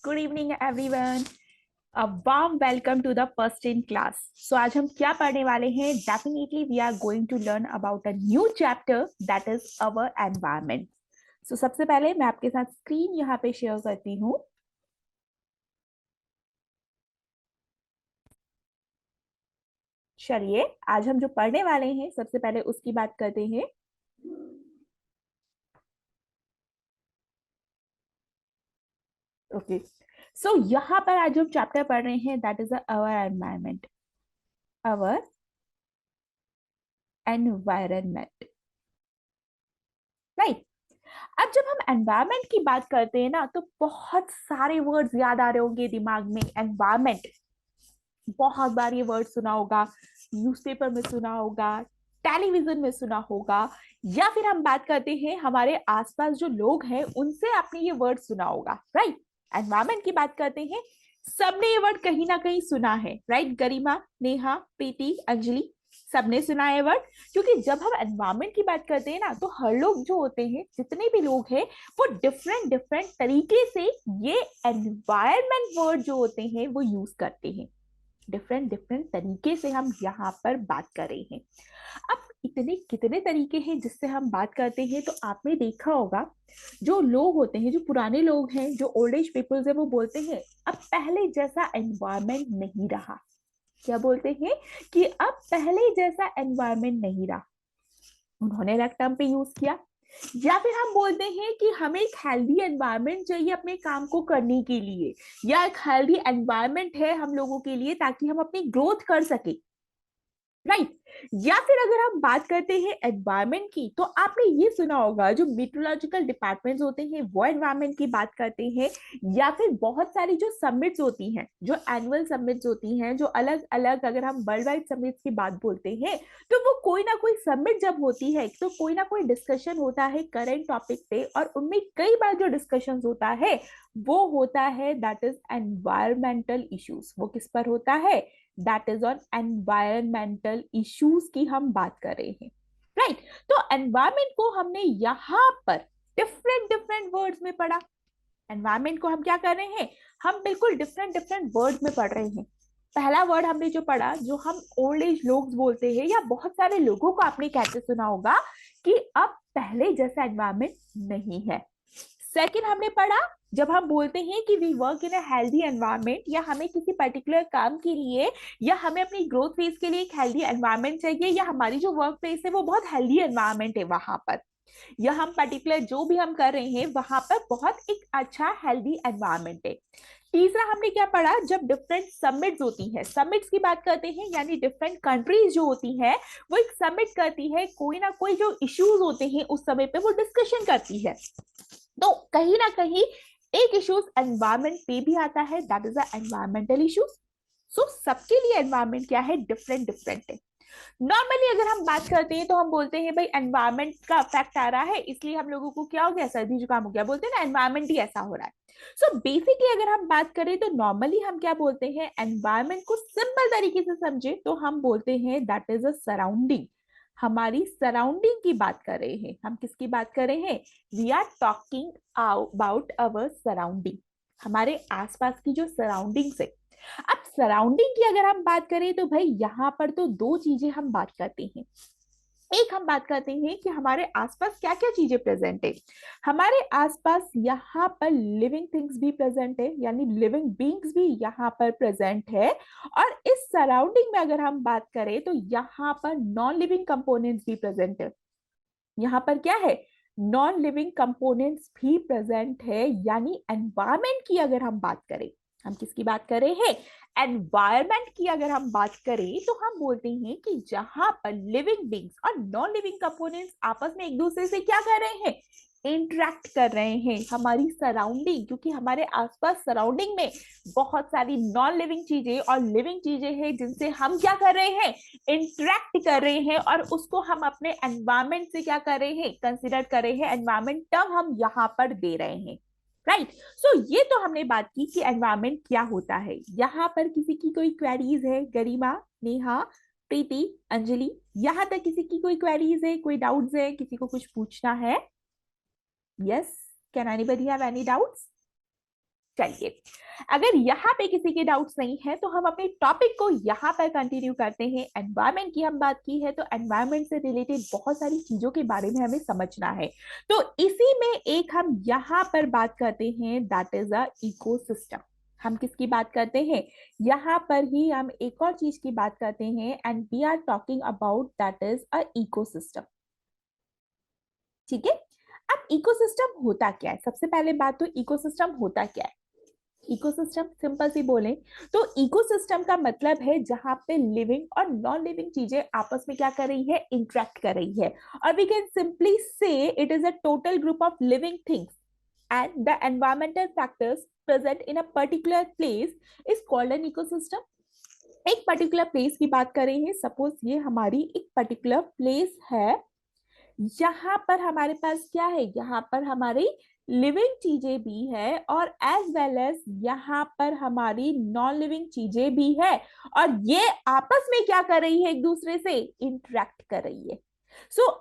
Good evening, everyone. A warm welcome to the first in class. So आज हम क्या पढ़ने वाले हैं? Definitely we are going to learn about a new chapter that is our environment. So सबसे पहले मैं आपके साथ स्क्रीन यहाँ पे शेयर करती हूँ. चलिए आज हम जो पढ़ने वाले हैं सबसे पहले उसकी बात करते हैं. ओके सो यहाँ पर आज जो चैप्टर पढ़ रहे हैं that is our environment. Our environment, right. अब जब हम एनवायरमेंट की बात करते हैं ना तो बहुत सारे वर्ड्स याद आ रहे होंगे दिमाग में. एनवायरमेंट बहुत बार ये वर्ड सुना होगा, न्यूज़पेपर में सुना होगा, टेलीविजन में सुना होगा, या फिर हम बात करते हैं हमारे आसपास जो लोग हैं उनसे आपने ये वर्ड सुना होगा, राइट. एनवायरमेंट की बात करते हैं, सबने ये वर्ड कहीं ना कहीं सुना है, राइट. गरिमा, नेहा, प्रीति, अंजलि, सबने सुना है वर्ड. क्योंकि जब हम एनवायरमेंट की बात करते हैं ना तो हर लोग जो होते हैं, जितने भी लोग हैं, वो डिफरेंट डिफरेंट तरीके से ये एनवायरमेंट वर्ड जो होते हैं वो यूज करते हैं. डिफरेंट डिफरेंट तरीके से हम यहाँ पर बात कर रहे हैं. अब इतने कितने तरीके हैं जिससे हम बात करते हैं, तो आपने देखा होगा जो लोग होते हैं, जो पुराने लोग हैं, जो ओल्ड एज पीपल्स है, वो बोलते हैं अब पहले जैसा एनवायरमेंट नहीं रहा. क्या बोलते हैं कि अब पहले जैसा एनवायरमेंट नहीं रहा. उन्होंने रैक टर्म पे यूज किया. या फिर हम बोलते हैं कि हमें एक हेल्दी एनवायरनमेंट चाहिए अपने काम को करने के लिए, या एक हेल्दी एनवायरनमेंट है हम लोगों के लिए ताकि हम अपनी ग्रोथ कर सके, राइट. या फिर अगर हम बात करते हैं एनवायरनमेंट की, तो आपने ये सुना होगा जो मीटरोलॉजिकल डिपार्टमेंट्स होते हैं वो एनवायरनमेंट की बात करते हैं. या फिर बहुत सारी जो समिट्स होती हैं, जो एनुअल समिट्स होती हैं, जो अलग अलग, अगर हम वर्ल्ड वाइड समिट्स की बात बोलते हैं, तो वो कोई ना कोई समिट जब होती है तो कोई ना कोई डिस्कशन होता है करंट टॉपिक पे, और उनमें कई बार जो डिस्कशन होता है वो होता है दैट इज एनवायरमेंटल इश्यूज. वो किस पर होता है? That is on environmental issues की हम बात कर रहे हैं, राइट. तो एनवायरमेंट को हमने यहां पर डिफरेंट डिफरेंट वर्ड्स में पढ़ा. एनवायरमेंट को हम क्या कर रहे हैं? हम बिल्कुल डिफरेंट डिफरेंट वर्ड्स में पढ़ रहे हैं. पहला वर्ड हमने जो पढ़ा, जो हम ओल्ड एज लोग बोलते हैं, या बहुत सारे लोगों को आपने कहते सुना होगा कि अब पहले जैसा एनवायरमेंट नहीं है. सेकंड हमने पढ़ा, जब हम बोलते हैं कि we work in a healthy environment, या हमें किसी पर्टिकुलर काम के लिए या हमें अपनी ग्रोथ फेज के लिए एक हेल्दी एनवायरनमेंट चाहिए, या हमारी जो वर्क प्लेस है वो बहुत हेल्दी एनवायरनमेंट है वहां पर, या हम पर्टिकुलर जो भी हम कर रहे हैं वहां पर बहुत एक अच्छा हेल्दी एनवायरनमेंट है. तीसरा हमने क्या पढ़ा, जब डिफरेंट समिट्स होती है, समिट्स की बात करते हैं, यानी डिफरेंट कंट्रीज जो होती है वो एक समिट करती है, कोई ना कोई जो इश्यूज होते हैं उस समय पे वो डिस्कशन करती है. तो कहीं ना कहीं एक इश्यूज एनवायरमेंट पे भी आता है, that is a environmental issues. So सबके लिए एनवायरमेंट क्या है? डिफरेंट डिफरेंट है. नॉर्मली अगर हम बात करते हैं तो हम बोलते हैं भाई एनवायरमेंट का इफेक्ट आ रहा है, इसलिए हम लोगों को क्या हो गया, सर्दी जुकाम हो गया, बोलते हैं ना एनवायरमेंट ही ऐसा हो रहा है. सो बेसिकली अगर हम बात करें तो नॉर्मली हम क्या बोलते हैं, एनवायरमेंट को सिंपल तरीके से समझे तो हम बोलते हैं दैट इज अ सराउंडिंग. हमारी सराउंडिंग की बात कर रहे हैं. हम किसकी बात कर रहे हैं? We are talking about our surrounding, हमारे आसपास की जो सराउंडिंग्स है. अब सराउंडिंग की अगर हम बात करें तो भाई यहाँ पर तो दो चीजें हम बात करते हैं. एक हम बात करते हैं कि हमारे आसपास क्या क्या चीजें प्रेजेंट है. हमारे आसपास यहाँ पर लिविंग थिंग्स भी प्रेजेंट है, यानी लिविंग बींग्स भी यहाँ पर प्रेजेंट है. और इस सराउंडिंग में अगर हम बात करें तो यहाँ पर नॉन लिविंग कंपोनेंट्स भी प्रेजेंट है. यहाँ पर क्या है? नॉन लिविंग कंपोनेंट्स भी प्रेजेंट है. यानी एनवायरमेंट की अगर हम बात करें, हम किसकी बात कर रहे हैं? एनवायरमेंट की अगर हम बात करें तो हम बोलते हैं कि जहां पर लिविंग बींग्स और नॉन लिविंग कंपोनेंट्स आपस में एक दूसरे से क्या कर रहे हैं? इंटरेक्ट कर रहे हैं. हमारी सराउंडिंग, क्योंकि हमारे आसपास सराउंडिंग में बहुत सारी नॉन लिविंग चीजें और लिविंग चीजें हैं जिनसे हम क्या कर रहे हैं? इंटरेक्ट कर रहे हैं, और उसको हम अपने एनवायरमेंट से क्या कर रहे हैं? कंसिडर कर रहे हैं. एनवायरमेंट टर्म हम यहाँ पर दे रहे हैं, राइट. सो ये तो हमने बात की कि एनवायरमेंट क्या होता है. यहाँ पर किसी की कोई क्वेरीज है? गरिमा, नेहा, प्रीति, अंजलि, यहाँ तक किसी की कोई क्वेरीज है, कोई डाउट्स है, किसी को कुछ पूछना है? Yes, can anybody have any doubts? चलिए, अगर यहाँ पे किसी के डाउट्स नहीं है तो हम अपने टॉपिक को यहाँ पर कंटिन्यू करते हैं। एनवायरनमेंट की हम बात की है, तो एनवायरनमेंट से रिलेटेड बहुत सारी चीजों के बारे में हमें समझना है। तो इसी में एक हम यहाँ पर बात करते हैं, दैट इज अ इकोसिस्टम। हम किसकी बात करते हैं? यहाँ पर ही हम एक और चीज की बात करते हैं, and we are talking about that is a ecosystem. ठीक है, अब इकोसिस्टम होता क्या है? सबसे पहले बात, तो इकोसिस्टम होता क्या है? इकोसिस्टम सिंपल सी बोले तो इकोसिस्टम का मतलब है जहां पे लिविंग और नॉन लिविंग चीजें आपस में क्या कर रही है? इंटरेक्ट कर रही है। और वी कैन सिंपली से it is a total group of living things and the environmental factors present in a particular place is called an ecosystem. एक पर्टिकुलर प्लेस की बात कर रहे हैं, सपोज ये हमारी एक पर्टिकुलर प्लेस है, यहाँ पर हमारे पास क्या है? यहाँ पर हमारी लिविंग चीजें भी है और एज वेल एज यहाँ पर हमारी नॉन लिविंग चीजें भी है, और ये आपस में क्या कर रही है? एक दूसरे से इंटरेक्ट कर रही है।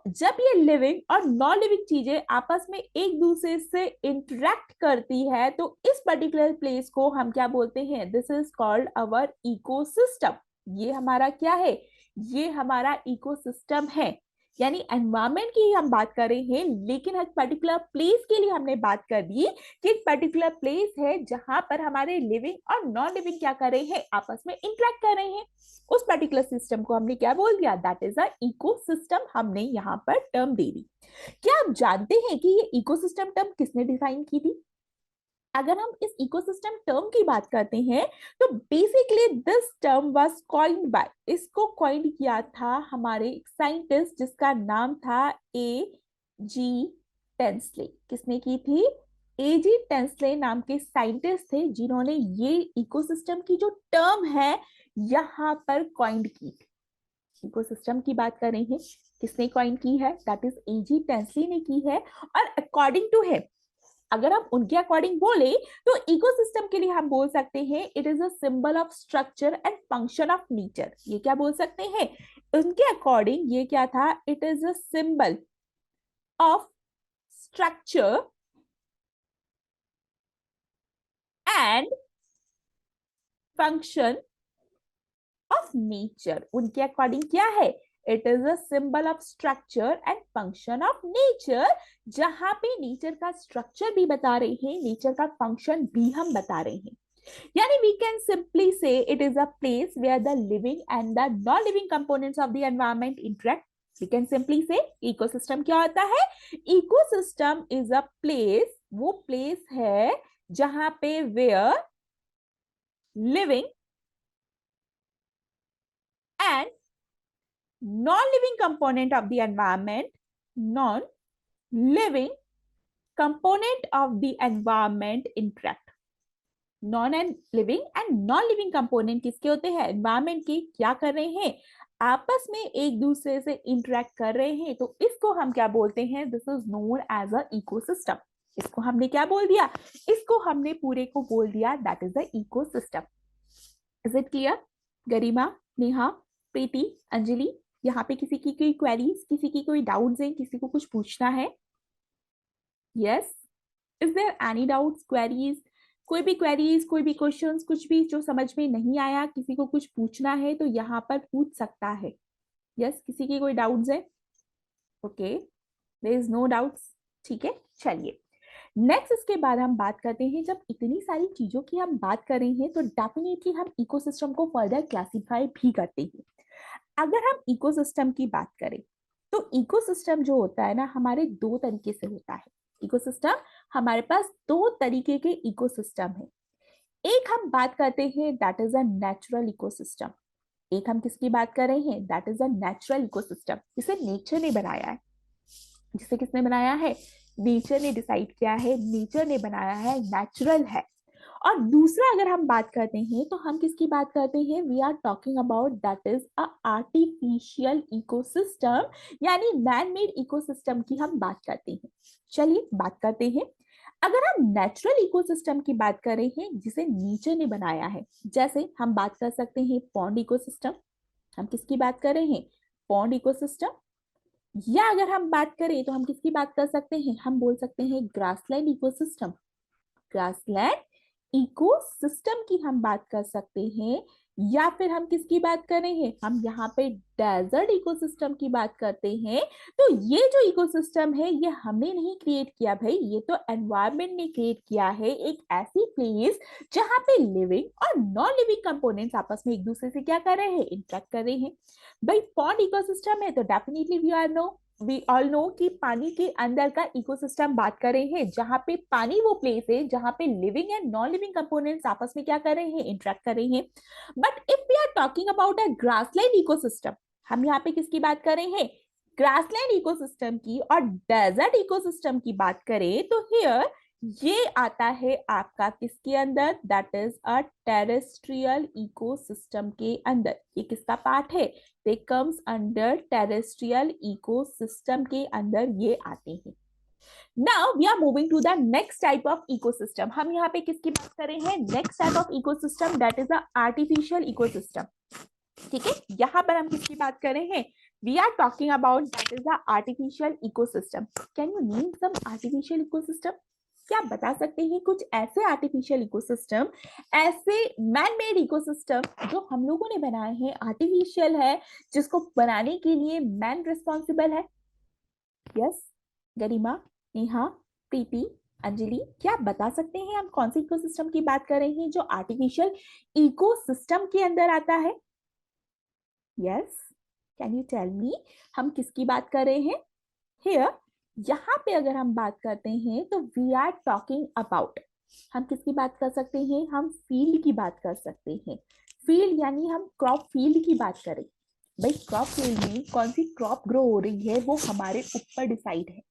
जब ये लिविंग और नॉन लिविंग चीजें आपस में एक दूसरे से इंटरेक्ट करती है, तो इस पर्टिकुलर प्लेस को हम क्या बोलते हैं? This is called our ecosystem. ये हमारा क्या है? ये हमारा इकोसिस्टम है। यानी एनवायरमेंट की हम बात कर रहे हैं, लेकिन एक पर्टिकुलर प्लेस के लिए हमने बात कर दी कि एक पर्टिकुलर प्लेस है जहां पर हमारे लिविंग और नॉन लिविंग क्या कर रहे हैं? आपस में इंटरेक्ट कर रहे हैं। उस पर्टिकुलर सिस्टम को हमने क्या बोल दिया? That is a ecosystem. हमने यहाँ पर टर्म दे दी। क्या आप जानते हैं कि ये इकोसिस्टम टर्म किसने डिफाइन की थी? अगर हम इस इकोसिस्टम टर्म की बात करते हैं, तो basically this term was coined bye, इसको कॉइन्ड किया था हमारे साइंटिस्ट जिसका नाम था ए जी टेंसले। किसने की थी? ए जी टेंसले नाम के साइंटिस्ट थे जिन्होंने ये इकोसिस्टम की जो टर्म है यहाँ पर कॉइन्ड की थी। इकोसिस्टम की बात कर रहे हैं, किसने कॉइन की है? That is a G Tansley ने की है। और अकॉर्डिंग टू हिम, अगर हम उनके अकॉर्डिंग बोले तो इकोसिस्टम के लिए हम बोल सकते हैं it is a symbol of structure and function of nature. ये क्या बोल सकते हैं? उनके अकॉर्डिंग ये क्या था? It is a symbol of structure and function of nature. उनके अकॉर्डिंग क्या है? It is a symbol of structure and function of nature, जहां पे नेचर का स्ट्रक्चर भी बता रहे हैं, नेचर का फंक्शन भी हम बता रहे हैं। Yani we can simply say it is a place where the living and the non-living components of the environment interact. We can simply say ecosystem क्या होता है? Ecosystem is a place, वो place है जहां पे where living and non-living component of the environment, non-living component of the environment interact. Non and living and non living component किसके होते हैं? एनवायरमेंट के। क्या कर रहे हैं? आपस में एक दूसरे से इंटरेक्ट कर रहे हैं, तो इसको हम क्या बोलते हैं? This is known as a ecosystem. इसको हमने क्या बोल दिया? इसको हमने पूरे को बोल दिया that is the ecosystem. Is it clear? Garima, Neha, Preeti, Anjali, यहाँ पे किसी की कोई क्वेरीज, किसी की कोई डाउट्स है, किसी को कुछ पूछना है? Yes, is there any doubts, queries? कोई भी क्वेरीज, कोई भी क्वेश्चंस, कुछ भी जो समझ में नहीं आया, किसी को कुछ पूछना है तो यहाँ पर पूछ सकता है। यस, किसी की कोई डाउट्स है? Okay, there is no doubts. ठीक है, चलिए नेक्स्ट इसके बाद हम बात करते हैं, जब इतनी सारी चीजों की हम बात कर रहे हैं तो डेफिनेटली हम इकोसिस्टम को फर्दर क्लासिफाई भी करते हैं। अगर हम इकोसिस्टम की बात करें तो इकोसिस्टम जो होता है ना, हमारे दो तरीके से होता है। इकोसिस्टम, हमारे पास दो तरीके के इकोसिस्टम है। एक हम बात करते हैं that is a natural ecosystem. एक हम किसकी बात कर रहे हैं? That is a natural ecosystem, जिसे नेचर ने बनाया है। जिसे किसने बनाया है? नेचर ने डिसाइड किया है, नेचर ने बनाया है, नेचुरल है। और दूसरा अगर हम बात करते हैं तो हम किसकी बात करते हैं? We are talking about that is a artificial ecosystem, यानी मैन मेड इकोसिस्टम की हम बात करते हैं। चलिए बात करते हैं। अगर हम नेचुरल इकोसिस्टम की बात कर रहे हैं जिसे नेचर ने बनाया है, जैसे हम बात कर सकते हैं पॉन्ड इकोसिस्टम। हम किसकी बात कर रहे हैं? Pond ecosystem. या अगर हम बात करें तो हम किसकी बात कर सकते हैं? हम बोल सकते हैं ग्रासलैंड इकोसिस्टम। ग्रासलैंड इकोसिस्टम की हम बात कर सकते हैं, या फिर हम किसकी बात कर रहे हैं, हम यहाँ पे डेजर्ट इकोसिस्टम की बात करते हैं। तो ये जो इकोसिस्टम है ये हमने नहीं क्रिएट किया भाई, ये तो एनवायरनमेंट ने क्रिएट किया है, एक ऐसी प्लेस जहाँ पे लिविंग और नॉन लिविंग कंपोनेंट्स आपस में एक दूसरे से क्या कर रहे हैं, इंटरेक्ट कर रहे हैं। भाई पॉन्ड इकोसिस्टम है तो डेफिनेटली वी ऑल नो कि पानी के अंदर का इकोसिस्टम बात कर रहे हैं, जहां पे पानी वो प्लेस है जहां पे living and non living components आपस में क्या कर रहे हैं, इंटरेक्ट कर रहे हैं। But if we are talking about a grassland ecosystem, हम यहाँ पे किसकी बात कर रहे हैं, ग्रासलैंड इकोसिस्टम की, और डेजर्ट इकोसिस्टम की बात करें तो हियर ये आता है आपका किसके अंदर, that is a terrestrial ecosystem के अंदर। ये किसका पार्ट है, they come under terrestrial ecosystem के अंदर ये आते हैं। Now we are moving to the next type of ecosystem. हम यहाँ पे किसकी बात कर रहे हैं, next type of ecosystem that is a artificial ecosystem. ठीक है, यहाँ पर हम किसकी बात कर रहे हैं, we are talking about that is the artificial ecosystem. Can you name some artificial ecosystem, क्या आप बता सकते हैं कुछ ऐसे आर्टिफिशियल इकोसिस्टम, ऐसे मैन मेड इकोसिस्टम जो हम लोगों ने बनाए हैं, आर्टिफिशियल है, जिसको बनाने के लिए मैन रिस्पॉन्सिबल है। यस, गरिमा, नेहा, प्रीति, अंजलि, क्या आप बता सकते हैं हम कौन से इकोसिस्टम की बात कर रहे हैं जो आर्टिफिशियल इकोसिस्टम के अंदर आता है। Yes, can you tell me हम किसकी बात कर रहे हैं हियर। यहाँ पे अगर हम बात करते हैं तो वी आर टॉकिंग अबाउट, हम किसकी बात कर सकते हैं, हम फील्ड की बात कर सकते हैं। फील्ड यानी हम क्रॉप फील्ड की बात करें। भाई क्रॉप फील्ड में कौन सी क्रॉप ग्रो हो रही है वो हमारे ऊपर डिसाइड है,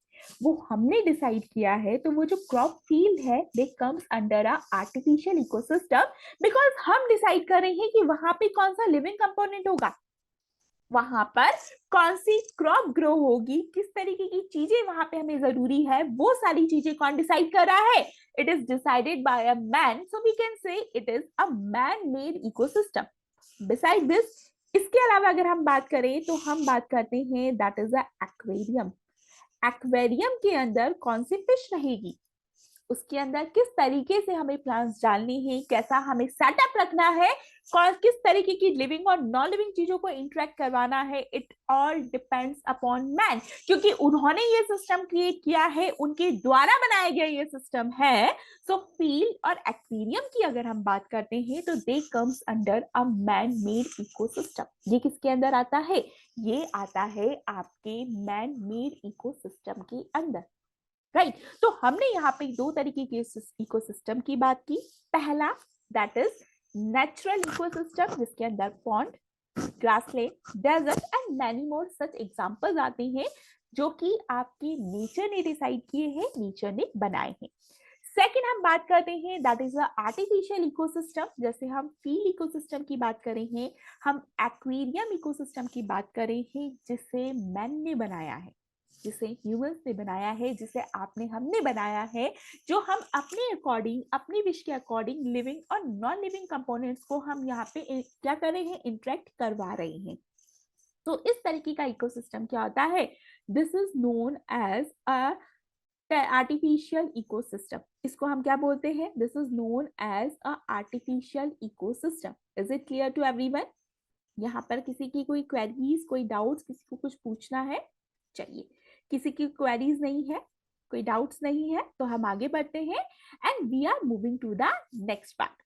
वो हमने डिसाइड किया है। तो वो जो क्रॉप फील्ड है they come under a artificial ecosystem, because हम डिसाइड कर रहे हैं कि वहां पे कौन सा लिविंग कंपोनेंट होगा, वहां पर कौन सी क्रॉप ग्रो होगी, किस तरीके की चीजें वहां पे हमें जरूरी है, वो सारी चीजें कौन डिसाइड कर रहा है, it is decided by a man, so we can say it is a man made ecosystem. Beside this, इसके अलावा अगर हम बात करें तो हम बात करते हैं that is a aquarium. Aquarium के अंदर कौन सी फिश रहेगी, उसके अंदर किस तरीके से हमें प्लांट्स डालने हैं, कैसा हमें सेटअप रखना है, कौन किस तरीके की लिविंग और नॉन लिविंग चीजों को इंटरेक्ट करवाना है, it all depends upon man, क्योंकि उन्होंने ये सिस्टम क्रिएट किया है, उनके द्वारा बनाया गया ये सिस्टम है। सो फील्ड और एक्वेरियम की अगर हम बात करते हैं तो दे come under a man made ecosystem. ये किसके अंदर आता है, ये आता है आपके मैन मेड इकोसिस्टम के अंदर। राइट तो हमने यहाँ पे दो तरीके के इकोसिस्टम की बात की। पहला दैट इज नेचुरल इकोसिस्टम, जिसके अंदर pond, grassland, desert and many more such examples आते हैं जो कि आपकी नेचर ने डिसाइड किए हैं, नेचर ने बनाए हैं। सेकेंड हम बात करते हैं that is a artificial ecosystem, जैसे हम फील्ड इकोसिस्टम की बात कर रहे हैं, हम एक्वेरियम इकोसिस्टम की बात कर रहे हैं जिसे मैन ने बनाया है, जिसे ह्यूमंस ने बनाया है, जिसे आपने हमने बनाया है, जो हम अपने अकॉर्डिंग, अपनी विश के अकॉर्डिंग लिविंग और नॉन लिविंग कंपोनेंट्स को हम यहाँ पे क्या कर रहे हैं, इंटरेक्ट करवा रहे हैं। तो इस तरीके का इकोसिस्टम क्या होता है, this is known as a artificial ecosystem. इसको हम क्या बोलते हैं, this is known as a artificial ecosystem. Is it clear to everyone. यहाँ पर किसी की कोई क्वेरीज, कोई डाउट्स, किसी को कुछ पूछना है, चलिए किसी की क्वेरीज नहीं है, कोई डाउट्स नहीं है तो हम आगे बढ़ते हैं and we are moving to the next part.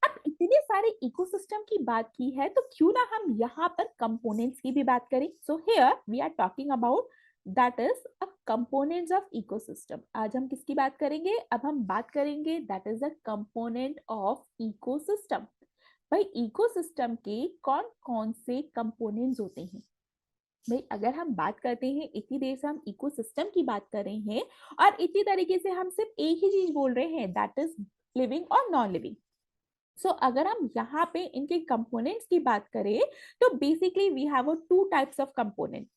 अब इतने सारे इकोसिस्टम की बात की है तो क्यों ना हम यहाँ पर कंपोनेंट्स की भी बात करें। So here we are talking about that is a components of ecosystem. आज हम किसकी बात करेंगे, अब हम बात करेंगे that is a component of ecosystem. भाई इकोसिस्टम के कौन कौन से कंपोनेंट्स होते हैं। भाई अगर हम बात करते हैं, इतनी देर से हम इकोसिस्टम की बात कर रहे हैं और इतनी तरीके से हम सिर्फ एक ही चीज बोल रहे हैं दैट इज लिविंग और नॉन लिविंग। सो अगर हम यहाँ पे इनके कंपोनेंट्स की बात करें तो basically we have two types of component.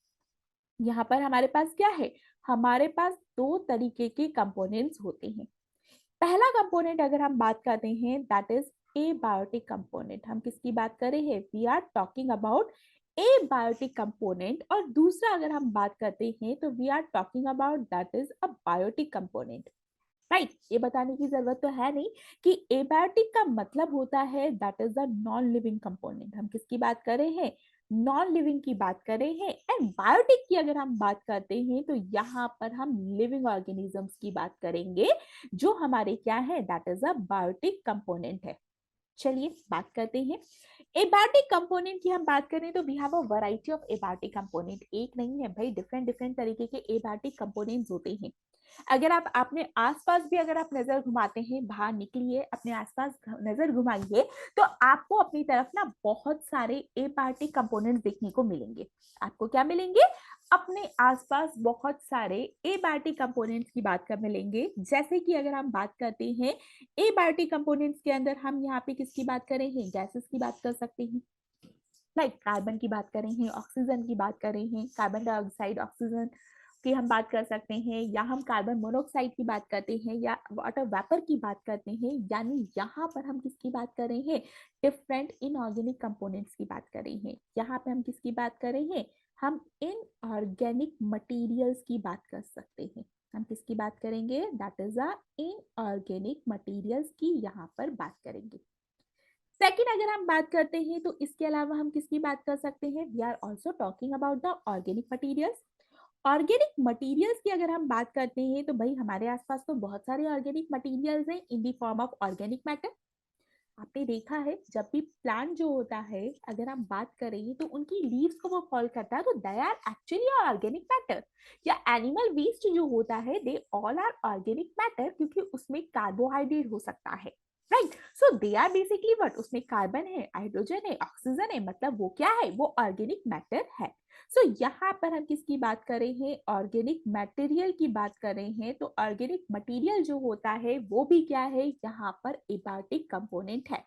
यहाँ पर हमारे पास क्या है, हमारे पास दो तरीके के कंपोनेंट्स होते हैं। पहला कंपोनेंट अगर हम बात करते हैं दैट इज एबायोटिक कंपोनेंट। हम किसकी बात कर रहे हैं, we are talking about abiotic component. और दूसरा अगर हम बात करते हैं तो we are talking about that is a biotic component. Right ये बताने की जरूरत तो है नहीं कि एबायोटिक का मतलब होता है that is the non living component. हम किसकी बात कर रहे हैं? नॉन लिविंग की बात कर रहे हैं। एंड बायोटिक की अगर हम बात करते हैं तो यहाँ पर हम लिविंग ऑर्गेनिजम्स की बात करेंगे जो हमारे क्या है, that is a biotic component है। चलिए बात करते हैं एबायोटिक कंपोनेंट की। हम बात करें तो we have a variety of abiotic component. एक नहीं है भाई, डिफरेंट डिफरेंट तरीके के एबायोटिक कंपोनेंट्स होते हैं। अगर आप अपने आसपास भी अगर आप नजर घुमाते हैं, बाहर निकलिए अपने आसपास नजर घुमाइए, तो आपको अपनी तरफ ना बहुत सारे एबायोटिक कंपोनेंट्स देखने को मिलेंगे। आपको क्या मिलेंगे? अपने आसपास बहुत सारे एबायोटिक कंपोनेंट्स की बात कर मिलेंगे। जैसे कि अगर हम बात करते हैं एबायोटिक कंपोनेंट्स के अंदर, हम यहाँ पे किसकी बात कर रहे हैं? गैसेस की बात कर सकते हैं। लाइक कार्बन की बात कर रहे हैं, ऑक्सीजन की बात कर रहे हैं, कार्बन डाइऑक्साइड, ऑक्सीजन की हम बात कर सकते हैं, या हम कार्बन मोनोऑक्साइड की बात करते हैं, या वाटर वेपर की बात करते हैं। यानी यहाँ पर हम किसकी बात कर रहे हैं? डिफरेंट इनऑर्गेनिक कंपोनेंट्स की बात कर रहे हैं। यहाँ पे हम किसकी बात कर रहे हैं? हम इनऑर्गेनिक मटेरियल्स की बात कर सकते हैं। हम किसकी बात करेंगे? That is a inorganic materials की यहाँ पर बात करेंगे। सेकंड अगर हम बात करते हैं तो इसके अलावा हम किसकी बात कर सकते हैं? We are also talking about the organic materials. Organic materials की अगर हम बात करते हैं तो भाई हमारे आसपास तो बहुत सारे ऑर्गेनिक मटीरियल्स हैं in the form of organic matter. आपने देखा है जब भी प्लांट जो होता है, अगर हम बात करें तो उनकी लीव्स को वो फॉल करता है तो they are actually organic matter. या एनिमल वेस्ट जो होता है, they all are organic matter, क्योंकि उसमें कार्बोहाइड्रेट हो सकता है। Right, so they are basically what, उसमें कार्बन है, हाइड्रोजन है, ऑक्सीजन है, मतलब वो क्या है? वो ऑर्गेनिक मैटर है। सो यहाँ पर हम किसकी बात कर रहे हैं? ऑर्गेनिक मटेरियल की बात कर रहे हैं। तो ऑर्गेनिक मटेरियल जो होता है वो भी क्या है? यहाँ पर एबायोटिक कंपोनेंट है।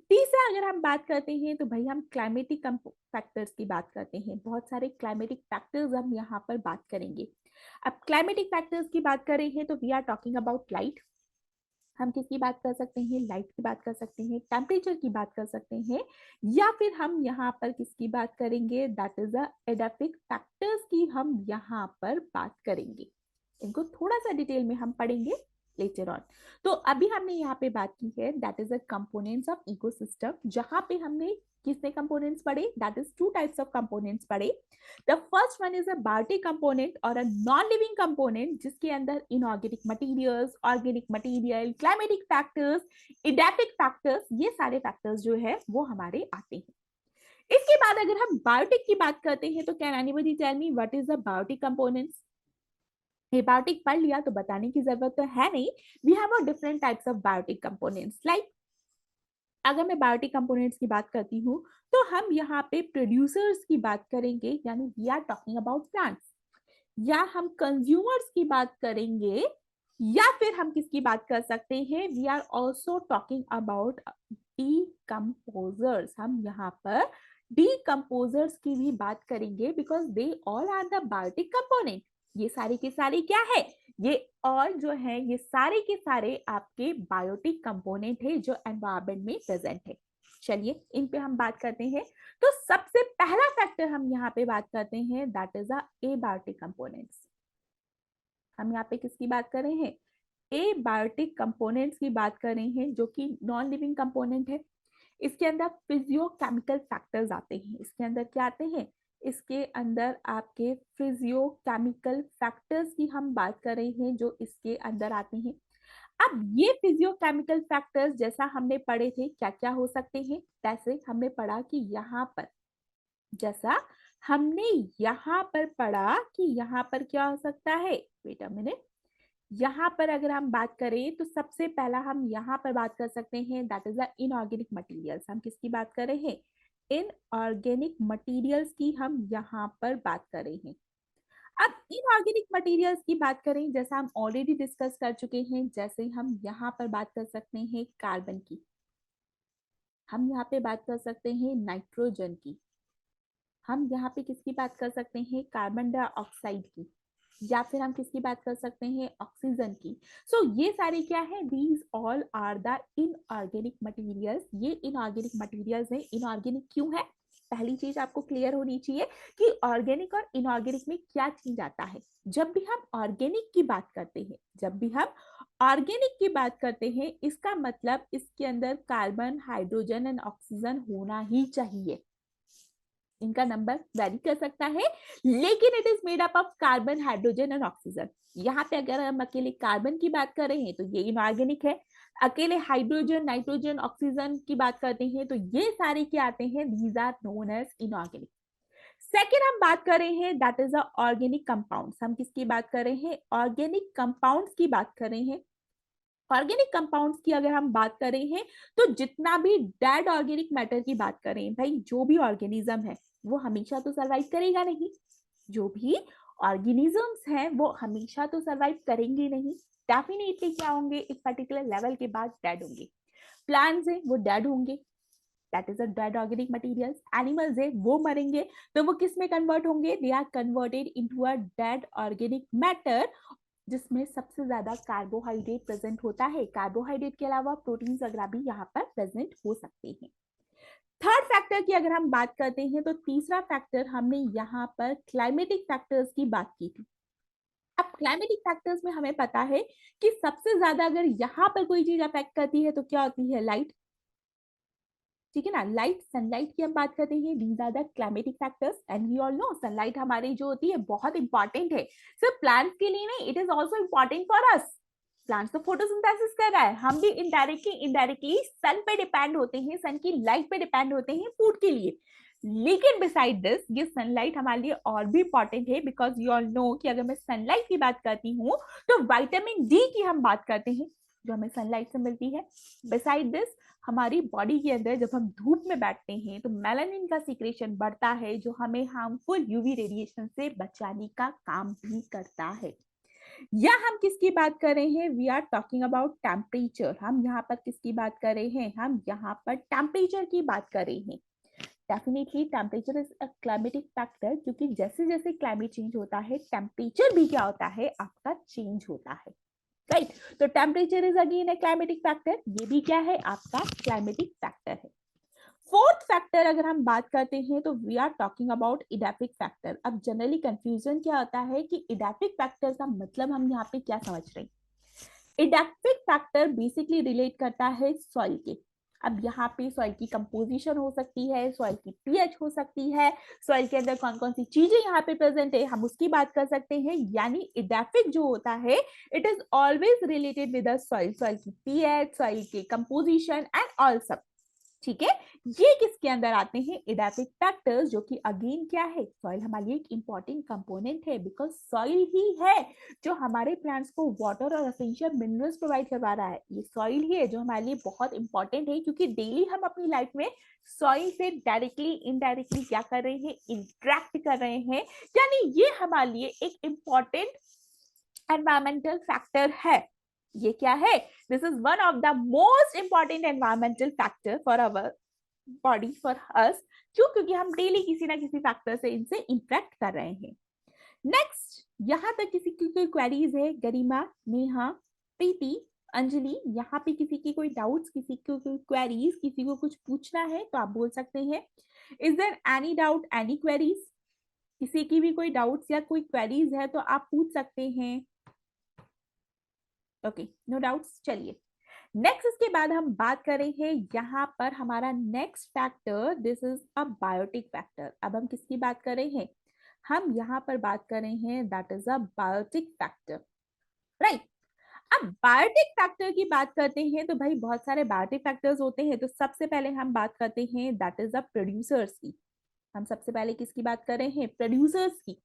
तीसरा अगर हम बात करते हैं तो भाई हम क्लाइमेटिक फैक्टर्स की बात करते हैं। बहुत सारे क्लाइमेटिक फैक्टर्स हम यहाँ पर बात करेंगे। अब क्लाइमेटिक फैक्टर्स की बात कर रहे हैं तो we are talking about light. हम किसकी बात कर सकते हैं? लाइट की बात कर सकते हैं, टेम्परेचर की बात कर सकते हैं, या फिर हम यहाँ पर किसकी बात करेंगे? दैट इज द एडाफिक फैक्टर्स की हम यहाँ पर बात करेंगे। इनको थोड़ा सा डिटेल में हम पढ़ेंगे लेटर ऑन। तो अभी हमने यहाँ पे बात की है that is the components of ecosystem, जहां पे हमने किसने कंपोनेंट्स पढ़े? That is two types of components पढ़े। The first one is a biotic component और अ नॉन लिविंग कंपोनेंट, जिसके अंदर inorganic materials, organic material, climatic factors, edaphic factors, ये सारे फैक्टर्स जो है वो हमारे आते हैं। इसके बाद अगर हम बायोटिक की बात करते हैं तो can anybody tell me what is the biotic components? Biotic पढ़ लिया तो बताने की जरूरत तो है नहीं। We have a different types of biotic components. Like अगर मैं बायोटिक कंपोनेंट्स की बात करती हूँ तो हम यहाँ पे प्रोड्यूसर्स की बात करेंगे, यानी we are talking about plants. या हम कंज्यूमर्स की बात करेंगे, या फिर हम किसकी बात कर सकते हैं? We are also talking about decomposers. हम यहाँ पर डीकम्पोजर्स की भी बात करेंगे because they all are the biotic component. ये सारे के सारे क्या है? ये और जो है ये सारे के सारे आपके बायोटिक कंपोनेंट है जो एनवायरमेंट में प्रेजेंट है। चलिए इन पे हम बात करते हैं। तो सबसे पहला फैक्टर हम यहाँ पे बात करते हैं दैट इज एबायोटिक कंपोनेंट्स। हम यहाँ पे किसकी बात कर रहे हैं? एबायोटिक कंपोनेंट्स की बात कर रहे हैं, जो कि नॉन लिविंग कंपोनेंट है। इसके अंदर फिजियोकेमिकल फैक्टर्स आते हैं। इसके अंदर क्या आते हैं? इसके अंदर आपके फिजियोकेमिकल फैक्टर्स की हम बात कर रहे हैं जो इसके अंदर आते हैं। अब ये फिजियोकेमिकल फैक्टर्स जैसा हमने पढ़े थे क्या क्या हो सकते हैं, वैसे हमने पढ़ा कि यहाँ पर जैसा हमने यहाँ पर पढ़ा कि यहाँ पर क्या हो सकता है? Wait a minute. यहाँ पर अगर हम बात करें तो सबसे पहला हम यहाँ पर बात कर सकते हैं that is the inorganic materials. हम किसकी बात कर रहे हैं? इनऑर्गेनिक मटेरियल्स की हम यहाँ पर बात कर रहे हैं। अब इनऑर्गेनिक मटेरियल्स की बात करें, जैसा हम ऑलरेडी डिस्कस कर चुके हैं, जैसे हम यहाँ पर बात कर सकते हैं कार्बन की, हम यहाँ पे बात कर सकते हैं नाइट्रोजन की, हम यहाँ पे किसकी बात कर सकते हैं? कार्बन डाइऑक्साइड की, या फिर हम किसकी बात कर सकते हैं? ऑक्सीजन की। सो ये सारे क्या है? These all are the inorganic materials. ये इनऑर्गेनिक मटेरियल्स है। इनऑर्गेनिक क्यों है? पहली चीज आपको क्लियर होनी चाहिए कि ऑर्गेनिक और इनऑर्गेनिक में क्या चीज आता है। जब भी हम ऑर्गेनिक की बात करते हैं, जब भी हम ऑर्गेनिक की बात करते हैं, इसका मतलब इसके अंदर कार्बन, हाइड्रोजन एंड ऑक्सीजन होना ही चाहिए। इनका नंबर वेरी कर सकता है, लेकिन it is made up of carbon, hydrogen and oxygen. यहाँ पे अगर हम अकेले कार्बन की बात कर रहे हैं तो ये इनऑर्गेनिक है। अकेले हाइड्रोजन, नाइट्रोजन, ऑक्सीजन की बात करते हैं तो ये सारे क्या आते हैं, these are known as inorganic. Second हम बात कर रहे हैं, that is a organic compounds. हम किसकी बात कर रहे हैं, ऑर्गेनिक कंपाउंड्स की बात कर रहे हैं। ऑर्गेनिक कंपाउंड्स की अगर हम बात कर रहे हैं तो जितना भी डेड ऑर्गेनिक मैटर की बात कर रहे हैं, भाई जो भी ऑर्गेनिज्म है वो हमेशा तो सरवाइव करेगा नहीं। जो भी ऑर्गेनिजम्स हैं वो हमेशा तो सरवाइव करेंगे नहीं, डेफिनेटली क्या होंगे, एक पर्टिकुलर लेवल के बाद डेड होंगे। प्लांट्स है वो डेड होंगे, that is a dead organic materials. Animals है वो मरेंगे, तो वो किस में कन्वर्ट होंगे, they are converted into a dead organic matter, जिसमें सबसे ज्यादा कार्बोहाइड्रेट प्रेजेंट होता है। कार्बोहाइड्रेट के अलावा प्रोटीन वगैरह भी यहाँ पर प्रेजेंट हो सकते हैं। थर्ड फैक्टर की अगर हम बात करते हैं तो तीसरा फैक्टर हमने यहाँ पर क्लाइमेटिक फैक्टर्स की बात की थी। अब क्लाइमेटिक फैक्टर्स में हमें पता है कि सबसे ज्यादा अगर यहाँ पर कोई चीज अफेक्ट करती है तो क्या होती है, लाइट। ठीक है ना, लाइट, सनलाइट की हम बात करते हैं, these are the climatic factors and we all know sunlight हमारी जो होती है बहुत इंपॉर्टेंट है, सिर्फ प्लांट्स के लिए नहीं, it is also important for us. Plants तो फोटोसिंथेसिस कर रहा है, हम भी इनडायरेक्टली सन पे डिपेंड होते हैं, सन की लाइट पे डिपेंड होते हैं फूड के लिए। लेकिन बिसाइड दिस ये सनलाइट हमारे लिए और भी इंपॉर्टेंट है, बिकॉज यू ऑल नो कि अगर मैं सनलाइट की बात करती हूँ तो विटामिन डी की हम बात करते हैं जो हमें सनलाइट से मिलती है। बिसाइड दिस हमारी बॉडी के अंदर जब हम धूप में बैठते हैं तो मेलानिन का सीक्रेशन बढ़ता है जो हमें हार्मफुल यूवी रेडिएशन से बचाने का काम भी करता है। या हम किसकी बात कर रहे हैं, we are talking about temperature. हम यहाँ पर किसकी बात कर रहे हैं, हम यहाँ पर टेम्परेचर की बात कर रहे हैं। Definitely temperature is a climatic factor, क्योंकि जैसे जैसे क्लाइमेट चेंज होता है टेम्परेचर भी क्या होता है, आपका चेंज होता है, राइट। तो temperature is again a climatic factor, ये भी क्या है, आपका क्लाइमेटिक फैक्टर है। फोर्थ फैक्टर अगर हम बात करते हैं तो we are talking about edaphic factor. अब जनरली कंफ्यूजन क्या होता है कि इडेपिक फैक्टर का मतलब हम यहाँ पे क्या समझ रहे हैं। इडेपिक फैक्टर बेसिकली रिलेट करता है सॉइल के। अब यहाँ पे सॉइल की कंपोजिशन हो सकती है, सॉइल की पीएच हो सकती है, सॉइल के अंदर कौन कौन सी चीजें यहाँ पे प्रेजेंट है हम उसकी बात कर सकते हैं। यानी इडेपिक जो होता है it is always related with the soil, soil की पीएच, सॉइल के कंपोजिशन एंड ऑल सब। ठीक है, ये किसके अंदर आते हैं, एडाफिक फैक्टर्स, जो कि अगेन क्या है, सॉइल हमारे लिए एक इंपॉर्टेंट कंपोनेंट है, बिकॉज सॉइल ही है जो हमारे प्लांट्स को वाटर और एसेंशियल मिनरल्स प्रोवाइड करवा रहा है। ये सॉइल ही है जो हमारे लिए बहुत इंपॉर्टेंट है, क्योंकि डेली हम अपनी लाइफ में सॉइल से डायरेक्टली इनडायरेक्टली क्या कर रहे हैं, इंटरेक्ट कर रहे हैं। यानी ये हमारे लिए एक इंपॉर्टेंट एनवायरमेंटल फैक्टर है। ये क्या है, this is one of the most important environmental factor for our body, for us. क्यों, क्योंकि हम डेली किसी ना किसी फैक्टर से इनसे इंटरेक्ट कर रहे हैं। नेक्स्ट, यहां तक किसी की कोई क्वेरीज है, गरिमा, नेहा, प्रीति, अंजलि, यहाँ पे किसी की कोई डाउट्स, किसी को कोई क्वेरीज, किसी को कुछ पूछना है तो आप बोल सकते हैं। Is there any doubt, any queries, किसी की भी कोई डाउट्स या कोई क्वेरीज है तो आप पूछ सकते हैं। Okay, no doubts. चलिए नेक्स्ट, इसके बाद हम बात कर रहे हैं यहाँ पर हमारा next factor, this is a biotic factor. अब हम किसकी बात कर रहे हैं, हम यहाँ पर बात कर रहे हैं, that is a biotic factor, right. अब बायोटिक फैक्टर की बात करते हैं तो भाई बहुत सारे बायोटिक फैक्टर्स होते हैं, तो सबसे पहले हम बात करते हैं दैट इज अ प्रोड्यूसर्स की। हम सबसे पहले किसकी बात कर रहे हैं, प्रोड्यूसर्स की।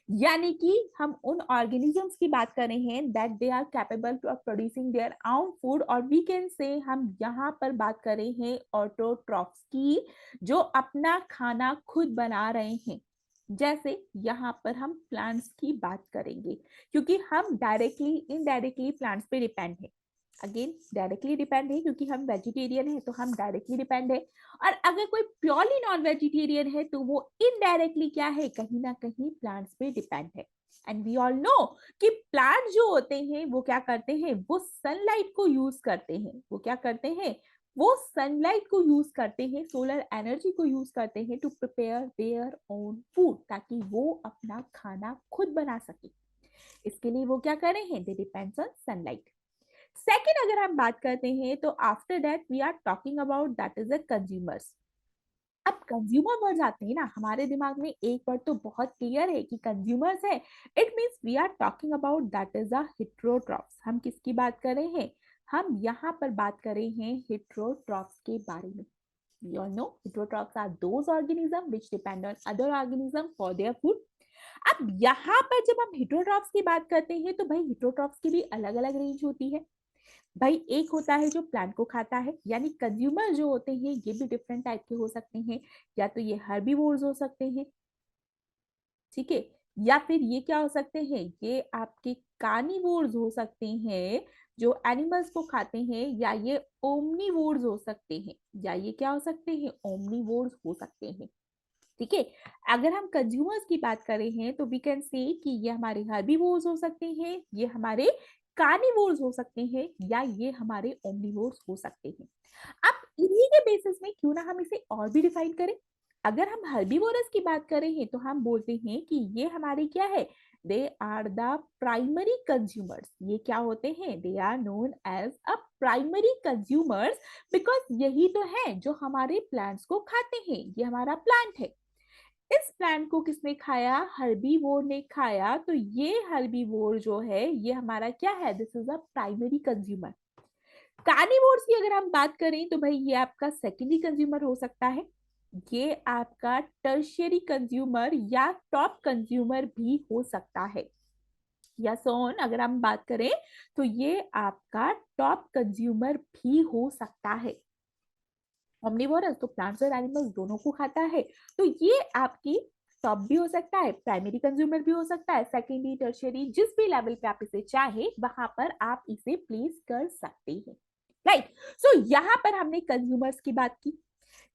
यानी कि हम उन ऑर्गेनिजम्स की बात कर रहे हैं that they are capable of producing their own food, और वी कैन से हम यहाँ पर बात कर रहे हैं ऑटोट्रॉफ्स की, जो अपना खाना खुद बना रहे हैं। जैसे यहाँ पर हम प्लांट्स की बात करेंगे, क्योंकि हम डायरेक्टली इनडायरेक्टली प्लांट्स पे डिपेंड है। अगेन डायरेक्टली डिपेंड है क्योंकि हम वेजिटेरियन है, तो हम डायरेक्टली डिपेंड है। और अगर कोई प्योरली नॉन वेजिटेरियन है तो वो इनडायरेक्टली क्या है, कहीं ना कहीं प्लांट्स पे डिपेंड है। एंड वी ऑल नो कि प्लांट जो होते हैं वो क्या करते हैं, वो सनलाइट को यूज करते हैं। वो क्या करते हैं, वो सनलाइट को यूज करते हैं, सोलर एनर्जी को यूज करते हैं to prepare their own food, ताकि वो अपना खाना खुद बना सके। इसके लिए वो क्या कर रहे हैं, they depends on sunlight. Second अगर हम बात करते हैं तो after that we are talking about that is the consumers. अब कंज्यूमर वर्ड्स आते हैं ना, हमारे दिमाग में एक वर्ड तो बहुत क्लियर है कि कंज्यूमर्स है। It means we are talking about that is a heterotrophs. हम किसकी बात कर रहे हैं, हम यहाँ पर बात कर रहे हैं हेटेरोट्रॉप्स के बारे में। You all know heterotrophs are those organisms which depend on other organisms for their food. अब यहाँ पर जब हम heterotrophs की बात करते हैं तो भाई heterotrophs की भी अलग अलग रेंज होती है। भाई एक होता है जो प्लांट को खाता है, यानी कंज्यूमर जो होते हैं ये भी डिफरेंट टाइप के हो सकते हैं, या तो ये हर्बीवोर्स हो सकते हैं, ठीक है, या फिर ये क्या हो सकते हैं, ये आपके कार्निवोर्स हो सकते हैं जो एनिमल्स को खाते हैं, या ये ओमनीवोर्स हो सकते हैं, या ये क्या हो सकते हैं, ओमनीवोर्स हो सकते हैं। ठीक है, अगर हम कंज्यूमर्स की बात कर रहे हैं तो वी कैन से कि ये हमारे हर्बीवोर्स हो सकते हैं, ये हमारे कार्निवोर्स हो सकते हैं, या ये हमारे ओमनीवोर्स हो सकते हैं। अब इन्हीं के बेसिस में क्यों ना हम इसे और भी डिफाइन करें। अगर हम हर्बीवोरस की बात कर रहे हैं तो हम बोलते हैं कि ये हमारे क्या है, they are the primary consumers. ये क्या होते हैं, they are known as a primary consumers, because यही तो है जो हमारे प्लांट्स को खाते हैं। ये हमारा प्लांट है, इस प्लांट को किसने खाया, हर्बीवोर ने खाया, तो ये हर्बीवोर जो है ये हमारा क्या है, this is a primary consumer. Carnivores की अगर हम बात करें तो भाई ये आपका सेकेंडरी कंज्यूमर हो सकता है, ये आपका टर्शियरी कंज्यूमर या टॉप कंज्यूमर भी हो सकता है। या सोन अगर हम बात करें तो ये आपका टॉप कंज्यूमर भी हो सकता है। ओमनिवोरस तो प्लांट्स और एनिमल्स दोनों को खाता है, तो ये आपकी टॉप भी हो सकता है, प्राइमरी कंज्यूमर भी हो सकता है, सेकेंडरी टर्शियरी, जिस भी लेवल पे आप इसे चाहे वहां पर आप इसे प्लेस कर सकते हैं। राइट, सो यहाँ पर हमने कंज्यूमर्स की बात की।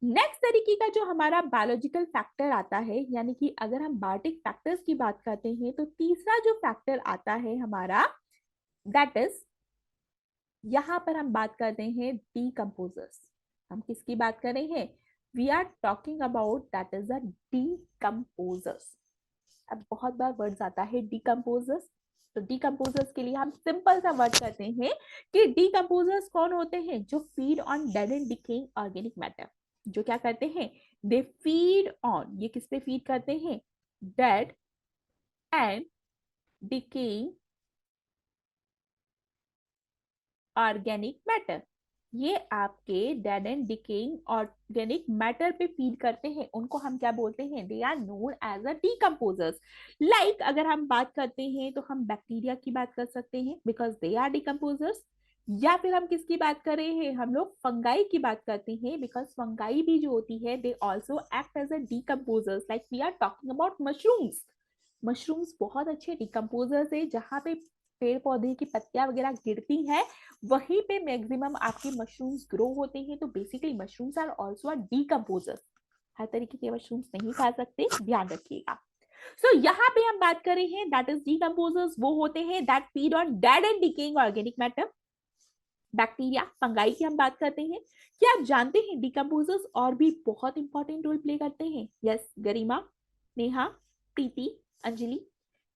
नेक्स्ट तरीके का जो हमारा बायोलॉजिकल फैक्टर आता है, यानी कि अगर हम बायोटिक फैक्टर्स की बात करते हैं तो तीसरा जो फैक्टर आता है हमारा, दैट इज, यहां पर हम बात करते हैं डीकंपोजर्स। हम किसकी बात कर रहे हैं, we are talking about that is a decomposers. अब बहुत बार वर्ड्स आता है डीकंपोजर्स, तो डीकंपोजर्स के लिए हम सिंपल सा वर्ड करते हैं कि डीकंपोजर्स कौन होते हैं, जो feed on dead and decaying organic matter. जो क्या करते हैं, दे फीड ऑन, ये किस पे फीड करते हैं, dead and decaying organic matter. ये आपके dead and decaying organic matter पे फीड करते हैं, उनको हम क्या बोलते हैं, they are known as a decomposers. Like अगर हम बात करते हैं तो हम बैक्टीरिया की बात कर सकते हैं बिकॉज दे आर डीकंपोजर्स, या फिर हम किसकी बात कर रहे हैं, हम लोग फंगाई की बात करते हैं बिकॉज फंगाई भी जो होती है they also act as a decomposers. Like we are talking about mushrooms. Mushrooms बहुत अच्छे डिकम्पोजर्स है, जहां पे पेड़ पौधे की पत्तियां वगैरह गिरती हैं वहीं पे मैक्सिमम आपके मशरूम्स ग्रो होते हैं। तो basically mushrooms are also a decomposers. हर तरीके के मशरूम्स नहीं खा सकते, ध्यान रखिएगा। सो यहाँ पे हम बात कर रहे हैं दैट इज डीकंपोजर्स, वो होते हैं that feed on dead and decaying organic matter. Bacteria, fungi की हम बात करते हैं। क्या आप जानते हैं डिकम्पोजर्स और भी बहुत इंपॉर्टेंट रोल प्ले करते हैं? यस, गरिमा, नेहा, प्रीति, अंजलि,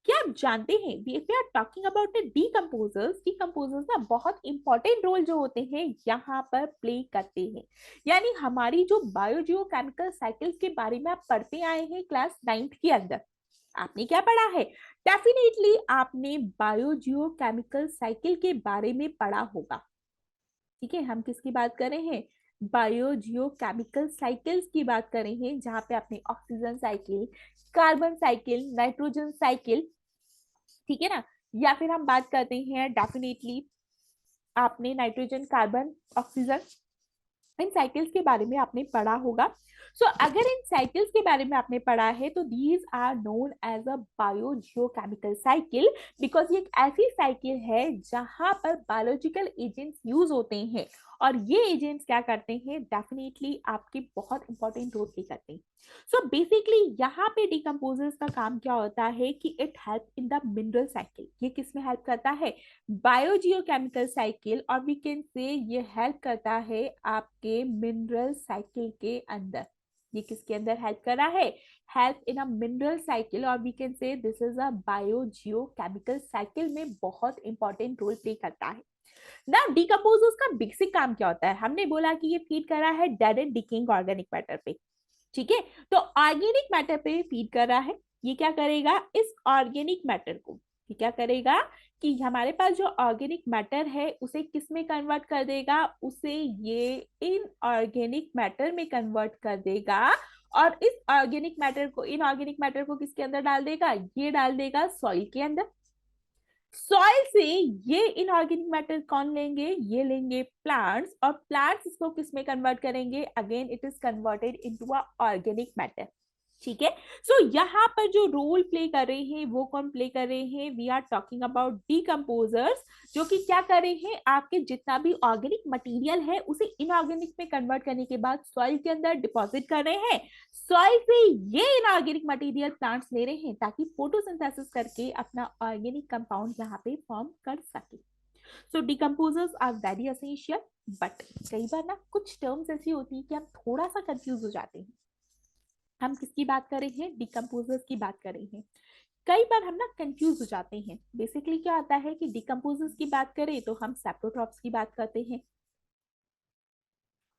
क्या आप जानते हैं we are talking about the decomposers ना बहुत इंपॉर्टेंट रोल जो होते हैं यहाँ पर प्ले करते हैं। यानी हमारी जो बायोजियोकेमिकल साइकिल्स के बारे में आप पढ़ते आए हैं क्लास 9th के अंदर, आपने क्या पढ़ा है, डेफिनेटली आपने बायोजियोकेमिकल साइकिल के बारे में पढ़ा होगा। ठीक है, हम किसकी बात कर रहे हैं, बायोजियोकेमिकल साइकिल्स की बात कर रहे हैं, जहां पे आपने oxygen cycle, carbon cycle, nitrogen cycle, ठीक है ना, या फिर हम बात करते हैं डेफिनेटली आपने नाइट्रोजन, कार्बन, ऑक्सीजन, इन साइकिल्स के बारे में आपने पढ़ा होगा। सो अगर इन साइकिल्स के बारे में आपने पढ़ा है तो these are known as a biogeochemical cycle, because ये एक ऐसी साइकिल है जहां पर बायोलॉजिकल एजेंट्स यूज होते हैं और ये एजेंट्स क्या करते हैं, डेफिनेटली आपकी बहुत इंपॉर्टेंट रोल प्ले करते हैं। सो बेसिकली यहाँ पे डिकम्पोजर्स का काम क्या होता है कि it help in the mineral cycle. ये किस में हेल्प करता है, बायोजियोकेमिकल साइकिल, और वी कैन से ये हेल्प करता है आपके मिनरल साइकिल के अंदर। ये किसके अंदर हेल्प कर रहा है, help in a mineral cycle, और we can say this is a biogeochemical cycle में बहुत इंपॉर्टेंट रोल प्ले करता है। ना डिकम्पोजर्स का बेसिक काम क्या होता है, हमने बोला कि ये फीड कर रहा है dead and decaying organic matter पे, ठीक है। तो ऑर्गेनिक मैटर पे फीड कर रहा है, ये क्या करेगा, इस ऑर्गेनिक मैटर को ये क्या करेगा कि हमारे पास जो ऑर्गेनिक मैटर है उसे किस में कन्वर्ट कर देगा, उसे ये इन ऑर्गेनिक मैटर में कन्वर्ट कर देगा, और इस ऑर्गेनिक मैटर को, इनऑर्गेनिक मैटर को किसके अंदर डाल देगा, ये डाल देगा सॉइल के अंदर। सॉइल से ये इनऑर्गेनिक मैटर कौन लेंगे, ये लेंगे प्लांट्स, और प्लांट्स इसको किस में कन्वर्ट करेंगे, again it is converted into a organic matter, ठीक है। सो यहाँ पर जो रोल प्ले कर रहे हैं वो कौन प्ले कर रहे हैं, we are talking about decomposers, जो कि क्या कर रहे हैं, आपके जितना भी ऑर्गेनिक मटेरियल है उसे इनऑर्गेनिक में कन्वर्ट करने के बाद सॉइल के अंदर डिपॉजिट कर रहे हैं। सॉइल से ये इनऑर्गेनिक मटेरियल प्लांट्स ले रहे हैं ताकि फोटोसिंथेसिस करके अपना ऑर्गेनिक कंपाउंड यहाँ पे फॉर्म कर सके। So decomposers are very essential, but कई बार ना कुछ टर्म्स ऐसी होती है कि हम थोड़ा सा कंफ्यूज हो जाते हैं। हम किसकी बात कर रहे हैं, डिकम्पोजर्स की बात कर रहे हैं। कई बार हम ना कंफ्यूज हो जाते हैं। बेसिकली क्या होता है कि डिकम्पोजर्स की बात करें तो हम सेप्रोट्रॉप्स की बात करते हैं,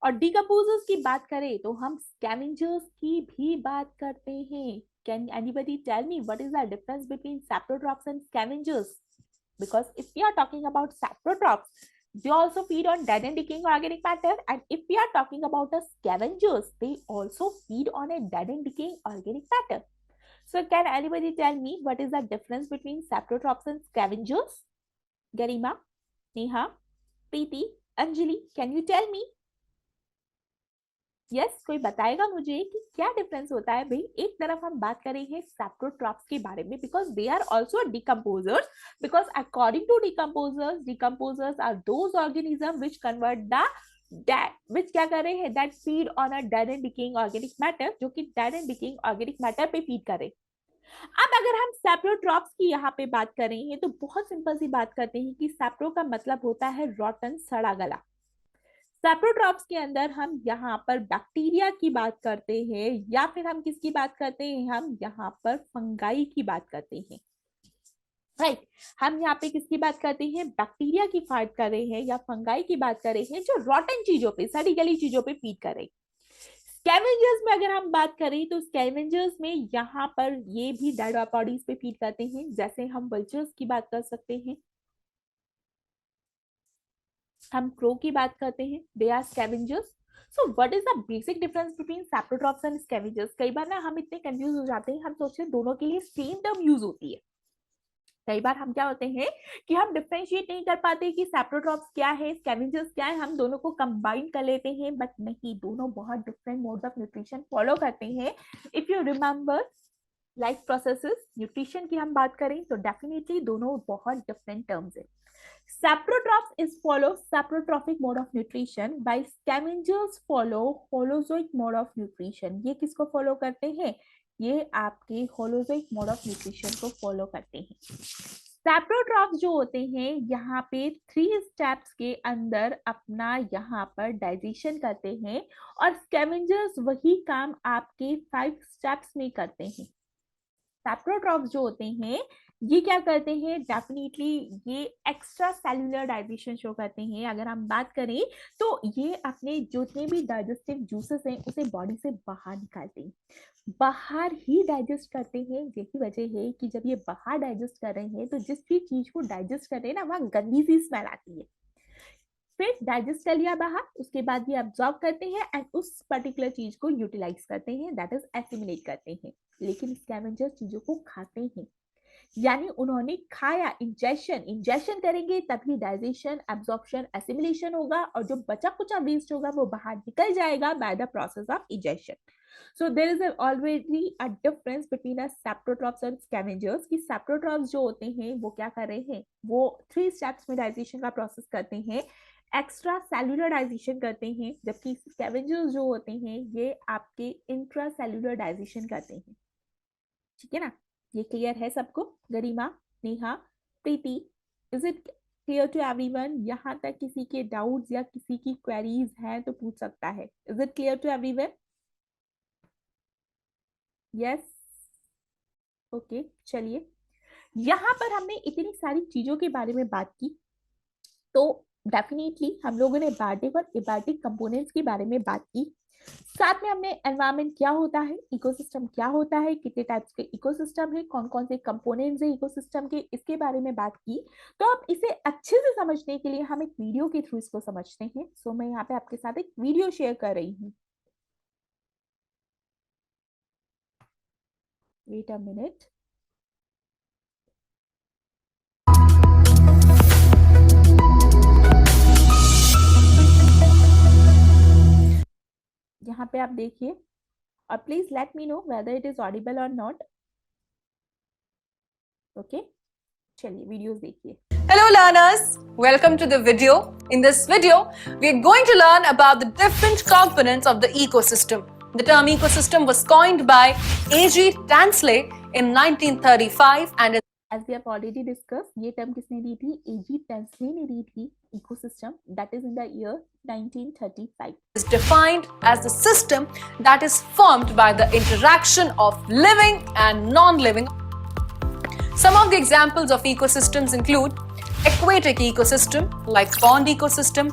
और डिकम्पोजर्स की बात करें तो हम स्कैवेंजर्स की भी बात करते हैं। Can anybody tell me what is the difference between saprotrophs and scavengers? Because if we are talking about saprotrophs, they also feed on dead and decaying organic matter, and if we are talking about the scavengers, they also feed on a dead and decaying organic matter. So can anybody tell me what is the difference between saprotrophs and scavengers? Garima, Neha, Preeti, Anjali, can you tell me? Yes कोई बताएगा मुझे कि क्या difference होता है भाई? एक तरफ हम बात कर रहे हैं सैप्रोट्रॉप्स के बारे में because they are also decomposers, because according to decomposers are those organism which convert the which क्या कर रहे हैं, that feed on a dead and decaying organic matter, जो कि dead and decaying organic matter पे feed कर रहे हैं। अब अगर हम सैप्रोट्रॉप्स की यहाँ पे बात कर रहे हैं तो बहुत सिंपल सी बात करते हैं कि सैप्रो का मतलब होता है रॉटन, सड़ा गला। सैप्रोट्रॉप्स के अंदर हम यहाँ पर बैक्टीरिया की बात करते हैं, या फिर हम किसकी बात करते हैं, हम यहाँ पर फंगाई की बात करते हैं, राइट। हम यहाँ पे किसकी बात करते हैं, बैक्टीरिया की बात कर रहे हैं या फंगाई की बात कर रहे हैं जो रॉटन चीजों पे, सड़ी गली चीजों पे फीड कर रहे हैं। स्कैवेंजर्स में अगर हम बात करें तो स्कैवेंजर्स में यहाँ पर ये भी डेड बॉडीज पे फीड करते हैं, जैसे हम वल्चर्स की बात कर सकते हैं, हम क्रो की बात करते हैं, they are scavengers. So what is the basic difference between saprotrophs and scavengers? कई बार ना हम इतने कंफ्यूज हो जाते हैं, हम सोचते हैं दोनों के लिए सेम टर्म यूज होती है। कई बार हम क्या होते हैं कि हम डिफरेंशिएट नहीं कर पाते कि सैप्रोट्रॉप्स क्या है, स्कैवेंजर्स क्या है, हम दोनों को कंबाइन कर लेते हैं, बट नहीं, दोनों बहुत different mode of nutrition follow करते हैं। If you remember life processes, nutrition की हम बात करें तो डेफिनेटली दोनों बहुत डिफरेंट टर्म्स है। Saprotrophs is follow saprotrophic mode of nutrition, while scavengers follow holozoic mode of nutrition. ये किसको फॉलो करते हैं, ये आपके holozoic mode of nutrition को फॉलो करते हैं। सैप्रोट्रॉप्स जो होते हैं यहाँ पे 3 स्टेप्स के अंदर अपना यहाँ पर डाइजेशन करते हैं, और स्कैवेंजर्स वही काम आपके 5 स्टेप्स में करते हैं। सैप्रोट्रॉप्स जो होते हैं ये क्या करते हैं, डेफिनेटली ये एक्स्ट्रा सेल्युलर डाइजेशन शो करते हैं। अगर हम बात करें तो ये अपने जितने भी डाइजेस्टिव जूसेस हैं उसे बॉडी से बाहर निकालते हैं, बाहर ही डाइजेस्ट करते हैं। यही वजह है कि जब ये बाहर डाइजेस्ट कर रहे हैं तो जिस भी चीज को डाइजेस्ट कर रहे हैं ना वहां गंदी सी स्मेल आती है। फिर डाइजेस्ट कर लिया बाहर, उसके बाद ये अब्सॉर्ब करते हैं एंड उस पर्टिकुलर चीज को यूटिलाइज करते हैं, दैट इज एसिमिलेट करते हैं। लेकिन स्कैवेंजर्स चीजों को खाते हैं, यानी उन्होंने खाया, इंजेक्शन करेंगे तभी डाइजेशन, एब्जॉर्प्शन, एसिमिलेशन होगा, और जो बचा कुचा वेस्ट होगा वो बाहर निकल जाएगा by the process of injection. So there is already a difference between a saprotrophs and scavengers कि saprotrophs जो होते हैं वो क्या कर रहे हैं, वो 3 स्टेप्स में डाइजेशन का प्रोसेस करते हैं, एक्स्ट्रा सेलुलर डाइजेशन करते हैं, जबकि स्कैवेंजर्स जो होते हैं ये आपके इंट्रा सेलुलर डाइजेशन करते हैं। ठीक है ना, ये क्लियर है सबको? Garima, Neha, Preeti, is it clear to everyone? यहाँ तक किसी के डाउट्स या किसी की क्वेरीज हैं तो पूछ सकता है। Is it clear to everyone? Yes, okay. चलिए, यहाँ पर हमने इतनी सारी चीजों के बारे में बात की, तो डेफिनेटली हम लोगों ने बायोटिक और एबायोटिक कंपोनेंट्स के बारे में बात की। साथ में हमने एनवायरनमेंट क्या होता है, इकोसिस्टम क्या होता है, कितने टाइप्स के इकोसिस्टम है, कौन कौन से कंपोनेंट्स है इकोसिस्टम के, इसके बारे में बात की। तो अब इसे अच्छे से समझने के लिए हम एक वीडियो के थ्रू इसको समझते हैं। सो मैं यहाँ पे आपके साथ एक वीडियो शेयर कर रही हूँ। Wait a minute. यहाँ पे आप देखिए और please let me know whether it is audible और नॉट। ओके, चलिए वीडियोस देखिए। Hello learners, welcome to the video. In this video, we are going to learn about the different components of the ecosystem. The term ecosystem was coined by A.G. Tansley in 1935 and as we have already discussed, ये term किसने दी थी? A.G. Tansley ने दी थी, ecosystem, that is in the year 1935. is defined as the system that is formed by the interaction of living and non-living. Some of the examples of ecosystems include aquatic ecosystem like pond ecosystem,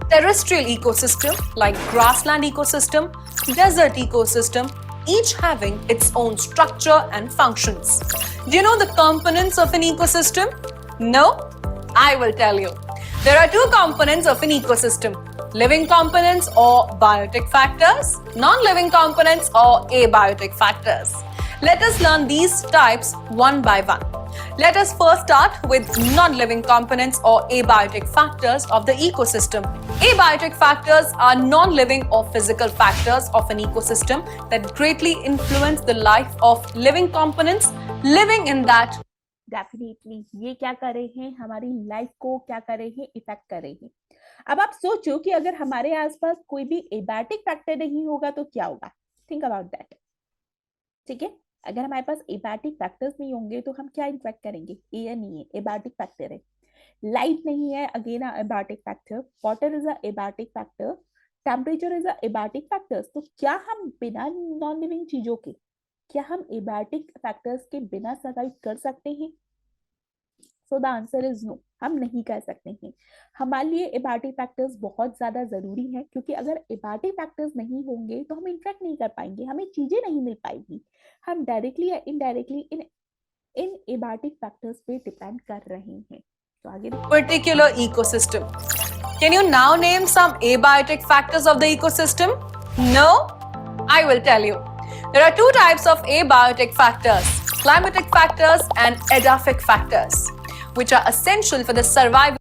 terrestrial ecosystem like grassland ecosystem, desert ecosystem, each having its own structure and functions. Do you know the components of an ecosystem? No? I will tell you. There are two components of an ecosystem: living components or biotic factors, non-living components or abiotic factors. Let us learn these types one by one. Let us first start with non-living components or abiotic factors of the ecosystem. Abiotic factors are non-living or physical factors of an ecosystem that greatly influence the life of living components living in that. Definitely ये क्या कर रहे हैं, हमारी life को क्या कर रहे हैं, इफेक्ट कर रहे हैं। अब आप सोचो कि अगर हमारे आसपास कोई भी एबायोटिक फैक्टर नहीं होगा तो क्या होगा? Think about that. ठीक है, अगर हमारे पास एबायोटिक फैक्टर्स नहीं होंगे तो हम क्या इंटरेक्ट करेंगे? एयर नहीं है, एबायोटिक फैक्टर है। लाइट नहीं है, again abiotic factor. Water is a abiotic factor. Temperature is a abiotic factors. तो क्या हम बिना नॉन लिविंग चीजों के, क्या हम एबायोटिक फैक्टर्स के बिना सर्वाइव कर सकते हैं? So the answer is no, हम नहीं कर सकते हैं। हमारे लिए एबायोटिक फैक्टर्स बहुत ज्यादा जरूरी है, क्योंकि अगर एबायोटिक फैक्टर्स नहीं होंगे तो हम इंटरेक्ट नहीं कर पाएंगे, हमें चीजें नहीं मिल पाएगी। हम डायरेक्टली या इनडायरेक्टली इन एबायोटिक फैक्टर्स पे डिपेंड कर रहे हैं। तो आगे particular ecosystem. Can you now name some abiotic factors of the ecosystem? No? I will tell you. There are two types of abiotic factors: climatic factors and edaphic factors, which are essential for the survival.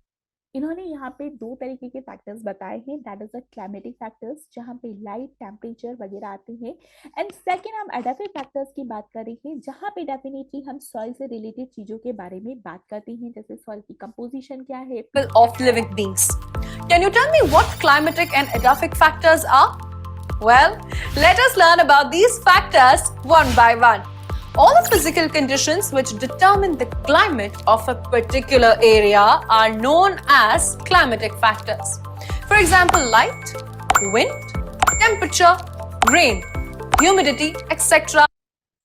इन्होंने यहाँ पे दो तरीके के factors बताए हैं, that is the climatic factors, जहाँ पे लाइट, टेम्परेचर वगैरह आते हैं, एंड सेकंड हम एडाफिक फैक्टर्स की बात कर रहे हैं, जहाँ पे डेफिनेटली हम सॉइल से रिलेटेड चीजों के बारे में बात करते हैं, जैसे सॉइल की कंपोजिशन क्या है। Of living beings. Can you tell me what climatic and edaphic factors are? Well, let us learn about these factors one by one. All the physical conditions which determine the climate of a particular area are known as climatic factors. For example, light, wind, temperature, rain, humidity, etc.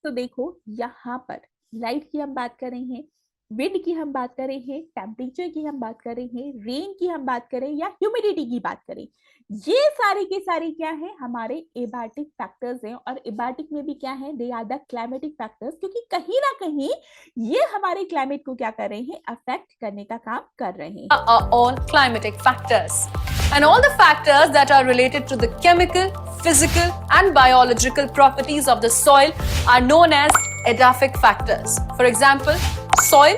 तो देखो यहाँ पर light की हम बात कर रहे हैं, विंड की हम बात कर रहे हैं, टेम्परेचर की हम बात कर रहे हैं, रेन की हम बात करें या ह्यूमिडिटी की बात करें, ये सारे के सारे क्या है? हमारे एबायोटिक फैक्टर्स हैं। और एबायोटिक में भी क्या है? They are the climatic factors, क्योंकि कहीं ना कहीं ये हमारे क्लाइमेट को क्या कर रहे हैं? अफेक्ट करने का काम कर रहे हैं। Are all climatic factors, and all the factors that are related to the chemical, physical, and biological properties of the soil are known as edaphic factors. For example, soil,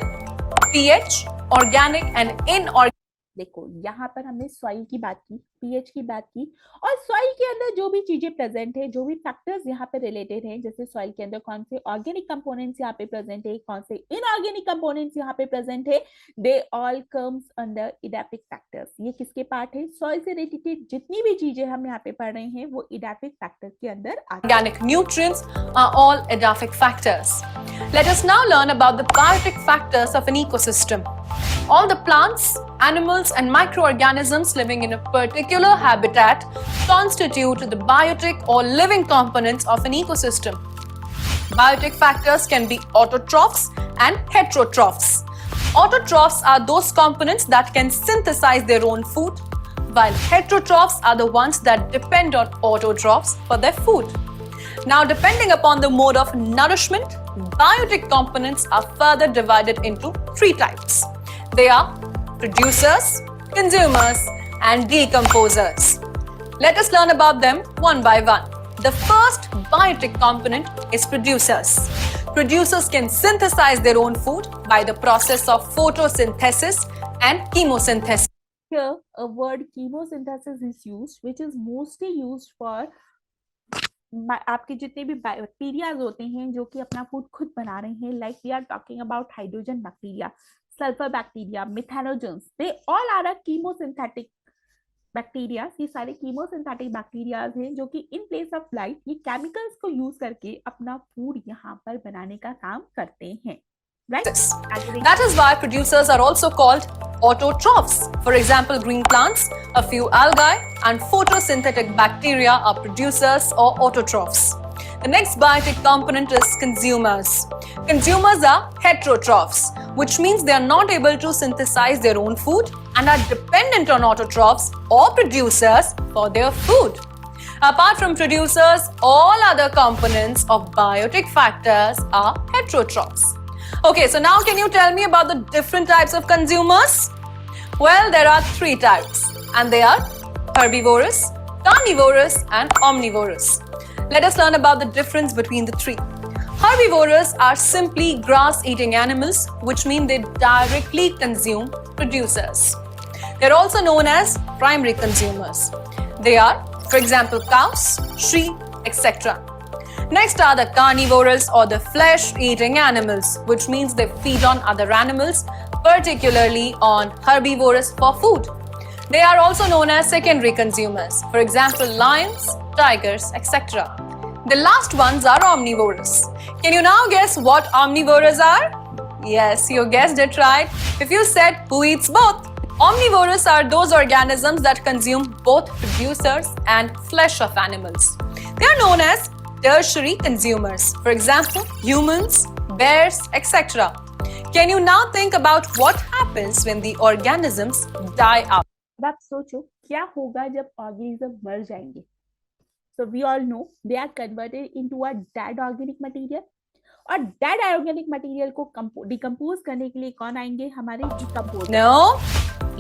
pH, organic and inorganic. देखो यहाँ पर हमने soil की बात की, pH की बात की, और सॉइल के अंदर जो भी चीजें प्रेजेंट है, जो भी फैक्टर्स यहाँ पे रिलेटेड हैं, जैसे सॉइल के अंदर कौन से ऑर्गेनिक कंपोनेंट्स यहाँ पे प्रेजेंट है, कौन से इनऑर्गेनिक कंपोनेंट्स यहाँ पे प्रेजेंट है, they all comes under idiopathic factors. ये किसके पार्ट है? सॉइल से रिलेटेड जितनी भी चीजें हम यहाँ पे पढ़ रहे हैं वो इडेपिक फैक्टर के अंदर आती है। Organic nutrients are all edaphic factors. Let us now learn about the biotic factors of an ecosystem. All the plants, animals, and microorganisms living in a particular habitat constitute the biotic or living components of an ecosystem. Biotic factors can be autotrophs and heterotrophs. Autotrophs are those components that can synthesize their own food, while heterotrophs are the ones that depend on autotrophs for their food. Now, depending upon the mode of nourishment, biotic components are further divided into three types. They are producers, consumers, and decomposers. Let us learn about them one by one. The first biotic component is producers. Producers can synthesize their own food by the process of photosynthesis and chemosynthesis. Here, a word chemosynthesis is used, which is mostly used for आपके जितने भी bacterias होते हैं जो कि अपना food खुद बना रहे हैं, like we are talking about hydrogen bacteria, sulphur bacteria, methanogens, they all are a chemosynthetic bacteria. ये सारे कीमोसिंथेटिक बैक्टीरियाज हैं जो कि इन प्लेस ऑफ लाइफ ये केमिकल्स को यूज करके अपना फूड यहाँ पर बनाने का काम करते हैं, right? That is why producers are also called autotrophs. For example, green plants, a few algae, and photosynthetic bacteria are producers or autotrophs. The next biotic component is consumers. Consumers are heterotrophs, which means they are not able to synthesize their own food and are dependent on autotrophs or producers for their food. Apart from producers, all other components of biotic factors are heterotrophs. Okay, so now can you tell me about the different types of consumers? Well, there are three types, and they are herbivorous, carnivorous, and omnivorous. Let us learn about the difference between the three. Herbivorous are simply grass-eating animals, which mean they directly consume producers. They're also known as primary consumers. They are, for example, cows, sheep, etc. Next are the carnivorous or the flesh-eating animals, which means they feed on other animals, particularly on herbivorous for food. They are also known as secondary consumers, for example, lions, tigers, etc. The last ones are omnivorous. Can you now guess what omnivorous are? Yes, you guessed it right. If you said who eats both. Omnivorous are those organisms that consume both producers and flesh of animals. They are known as tertiary consumers, for example, humans, bears, etc. Can you now think about what happens when the organisms die out? अब आप सोचो क्या होगा जब organism मर जाएंगे। So we all know they are converted into a dead organic material, और dead organic material को डिकम्पोज करने के लिए कौन आएंगे? हमारे decomposer. No,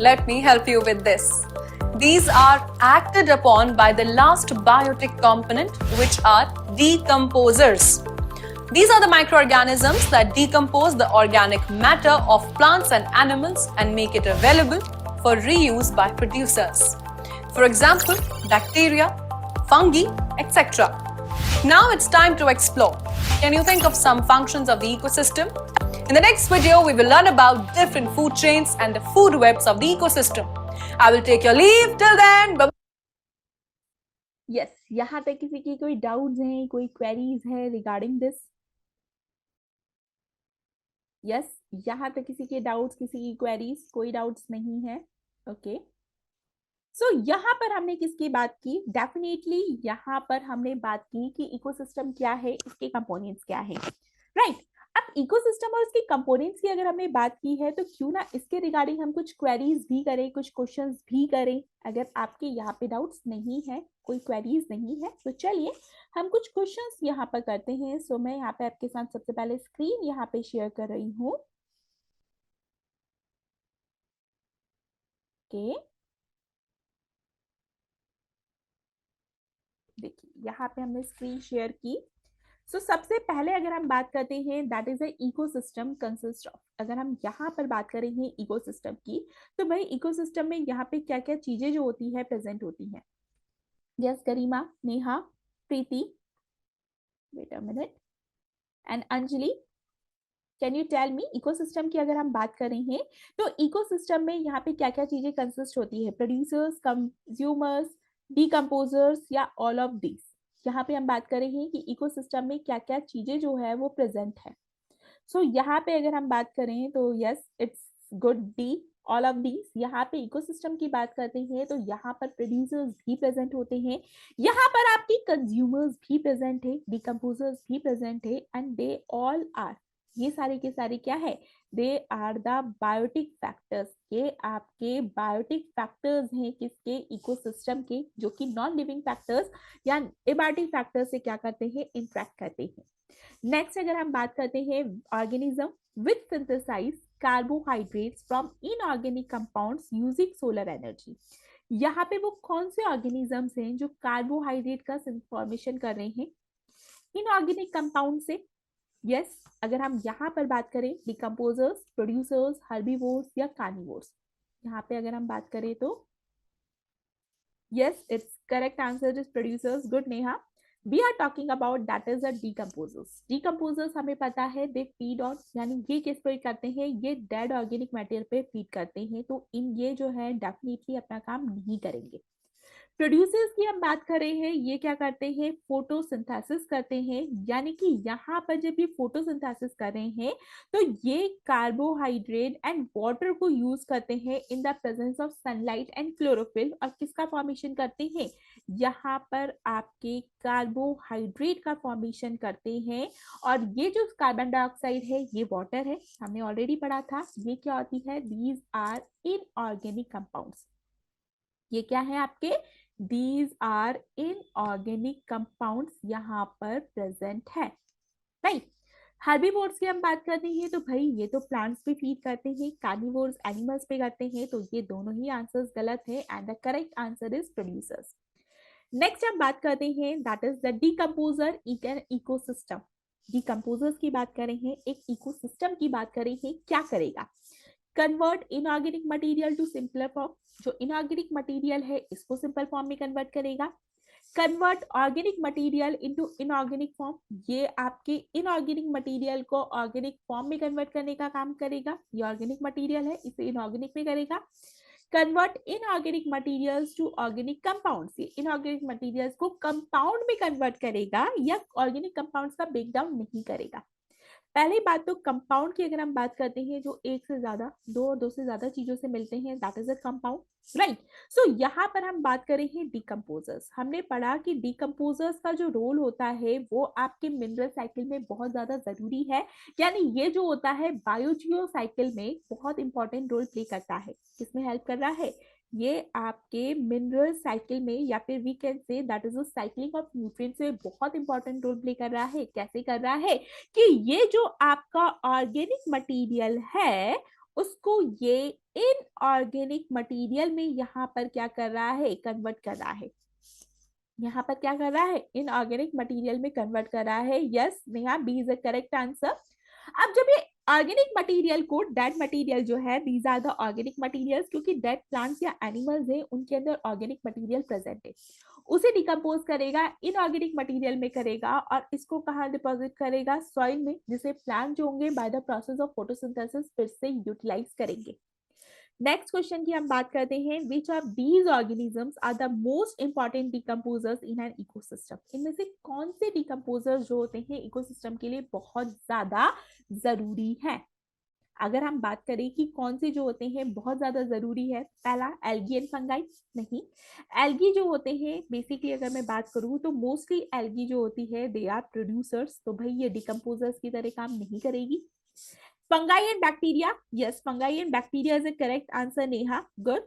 let me help you with this. These are acted upon by the last biotic component, which are decomposers. These are the microorganisms that decompose the organic matter of plants and animals and make it available for reuse by producers. For example, bacteria, fungi, etc. Now it's time to explore. Can you think of some functions of the ecosystem? In the next video, we will learn about different food chains and the food webs of the ecosystem. I will take your leave till then. Bye. Yes, यहाँ पे किसी की कोई doubts हैं, कोई queries है regarding this? Yes, यहाँ पे किसी के डाउट्स, किसी की क्वेरीज, कोई डाउट्स नहीं है? ओके, सो यहाँ पर हमने किसकी बात की? डेफिनेटली यहाँ पर हमने बात की कि इकोसिस्टम क्या है, इसके कंपोनेंट्स क्या है, राइट? अब इकोसिस्टम और उसके कंपोनेंट्स की अगर हमने बात की है तो क्यों ना इसके रिगार्डिंग हम कुछ क्वेरीज भी करें, कुछ क्वेश्चंस भी करें। अगर आपके यहाँ पे डाउट्स नहीं है, कोई क्वेरीज नहीं है, तो चलिए हम कुछ क्वेश्चंस यहाँ पर करते हैं। सो मैं यहाँ पे आपके साथ सबसे पहले स्क्रीन यहाँ पे शेयर कर रही हूँ। ओके, देखिए यहाँ पे हमने स्क्रीन शेयर की। सो सबसे पहले अगर हम बात करते हैं that is a ecosystem consist of, अगर हम यहाँ पर बात करेंगे इकोसिस्टम की, तो भाई इकोसिस्टम में यहाँ पे क्या क्या चीजें जो होती है प्रेजेंट होती हैं। Yes Garima, Neha, Preeti, wait a minute, and Anjali, can you tell me ecosystem की अगर हम बात करें हैं तो इकोसिस्टम में यहाँ पे क्या क्या चीजें कंसिस्ट होती है, प्रोड्यूसर्स, कंज्यूमर्स, डिकम्पोजर्स या ऑल ऑफ दिस। यहाँ पे हम बात करें हैं कि इकोसिस्टम में क्या क्या चीजें जो है वो प्रेजेंट है। सो यहाँ पे अगर हम बात करें तो yes it's good D, all of these. यहाँ पे इकोसिस्टम की बात करते हैं तो यहाँ पर प्रोड्यूसर्स भी प्रेजेंट होते हैं, यहाँ पर आपकी कंज्यूमर्स भी प्रेजेंट है, डिकम्पोजर्स भी प्रेजेंट है, एंड दे ऑल आर, ये सारे के सारे क्या है, they are the biotic factors. ये आपके बायोटिक फैक्टर्स हैं किसके, इकोसिस्टम के, जो कि नॉन लिविंग फैक्टर्स या एबायोटिक फैक्टर्स से क्या करते हैं, इंटरेक्ट करते हैं। नेक्स्ट अगर हम बात करते हैं organism which synthesize carbohydrates from inorganic compounds using solar energy. यहाँ पे वो कौन से ऑर्गेनिजम्स हैं जो कार्बोहाइड्रेट का फॉर्मेशन कर रहे हैं इनऑर्गेनिक कंपाउंड से। यस अगर हम यहाँ पर बात करें डिकम्पोजर्स, प्रोड्यूसर्स, हर्बीवोर्स या कार्निवोर्स, यहाँ पे अगर हम बात करें तो yes it's correct answer is producers, good Neha. We are talking about that is the decomposers. Decomposers हमें पता है दे फीड ऑन, यानी ये किस पे करते हैं, ये डेड ऑर्गेनिक मटेरियल पे फीड करते हैं, तो इन ये जो है डेफिनेटली अपना काम नहीं करेंगे। प्रोड्यूसर्स की हम बात कर रहे हैं, ये क्या करते हैं, फोटोसिंथेसिस करते हैं, यानी कि यहाँ पर जब ये फोटोसिंथेसिस कर रहे हैं तो ये कार्बोहाइड्रेट एंड वाटर को यूज करते हैं in the presence of sunlight and chlorophyll, और किसका फॉर्मेशन करते हैं, यहाँ पर आपके कार्बोहाइड्रेट का फॉर्मेशन करते हैं। और ये जो कार्बन डाइऑक्साइड है ये वाटर है, हमने ऑलरेडी पढ़ा था, ये क्या होती है, दीज आर इनऑर्गेनिक कंपाउंड्स। ये क्या है आपके, दीज आर इनऑर्गेनिक कंपाउंड्स यहाँ पर प्रेजेंट है, राइट। हर्बीवोर्स की हम बात करते हैं तो भाई ये तो प्लांट्स पे फीड करते हैं, कार्निवोर्स एनिमल्स पे करते हैं, तो ये दोनों ही आंसर्स गलत है and the correct answer is producers. Next हम बात करते हैं that is the decomposer in ecosystem. Decomposers की बात करें हैं, एक इकोसिस्टम की बात करें हैं, क्या करेगा, convert inorganic material to simpler form, जो इनऑर्गेनिक मटेरियल है इसको सिंपल फॉर्म में कन्वर्ट करेगा। Convert organic material into inorganic form, ये आपके इनऑर्गेनिक मटेरियल को ऑर्गेनिक फॉर्म में कन्वर्ट करने का काम करेगा, ये ऑर्गेनिक मटेरियल है इसे इनऑर्गेनिक में करेगा। Convert inorganic materials to organic compounds, ये इनऑर्गेनिक मटेरियल्स को कंपाउंड में कन्वर्ट करेगा या ऑर्गेनिक कंपाउंड्स का ब्रेकडाउन नहीं करेगा। पहली बात तो कंपाउंड की अगर हम बात करते हैं जो एक से ज्यादा, दो और दो से ज्यादा चीजों से मिलते हैं, that is a compound, right. So यहाँ पर हम बात करें हैं डिकम्पोजर्स। हमने पढ़ा कि डिकम्पोजर्स का जो रोल होता है वो आपके मिनरल साइकिल में बहुत ज्यादा जरूरी है, यानी ये जो होता है बायोजियो साइकिल में बहुत इंपॉर्टेंट रोल प्ले करता है। किसमें हेल्प कर रहा है, ये आपके मिनरल साइकिल में, या फिर we can say that is a cycling of nutrients में बहुत इंपॉर्टेंट रोल प्ले कर रहा है। कैसे कर रहा है कि ये जो आपका ऑर्गेनिक मटेरियल है उसको ये इनऑर्गेनिक मटेरियल में यहाँ पर क्या कर रहा है, कन्वर्ट कर रहा है। यहाँ पर क्या कर रहा है, इनऑर्गेनिक मटेरियल में कन्वर्ट कर रहा है। Yes Neha, B is the correct answer. अब जब ये ऑर्गेनिक मटेरियल को, डेड मटेरियल जो है, these are the organic materials, क्योंकि डेड प्लांट्स या एनिमल्स है उनके अंदर ऑर्गेनिक मटेरियल प्रेजेंट है, उसे डिकम्पोज करेगा, इनऑर्गेनिक मटेरियल में करेगा और इसको कहाँ डिपॉजिट करेगा, सॉइल में, जिसे प्लांट जो होंगे by the process of photosynthesis फिर से यूटिलाइज करेंगे। नेक्स्ट क्वेश्चन की हम बात करते हैं, which of these organisms are the most important decomposers in an ecosystem. इनमें से कौन से डिकम्पोजर्स जो होते हैं इकोसिस्टम के लिए बहुत ज्यादा जरूरी है। अगर हम बात करें कि कौन से जो होते हैं बहुत ज्यादा जरूरी है, पहला एल्गी एंड फंगाई, नहीं। एल्गी जो होते हैं बेसिकली अगर मैं बात करूं तो मोस्टली एल्गी जो होती है दे आर प्रोड्यूसर्स, तो भाई ये डिकम्पोजर्स की तरह काम नहीं करेगी। Fungi and bacteria, yes fungi and bacteria is a correct answer Neha, good.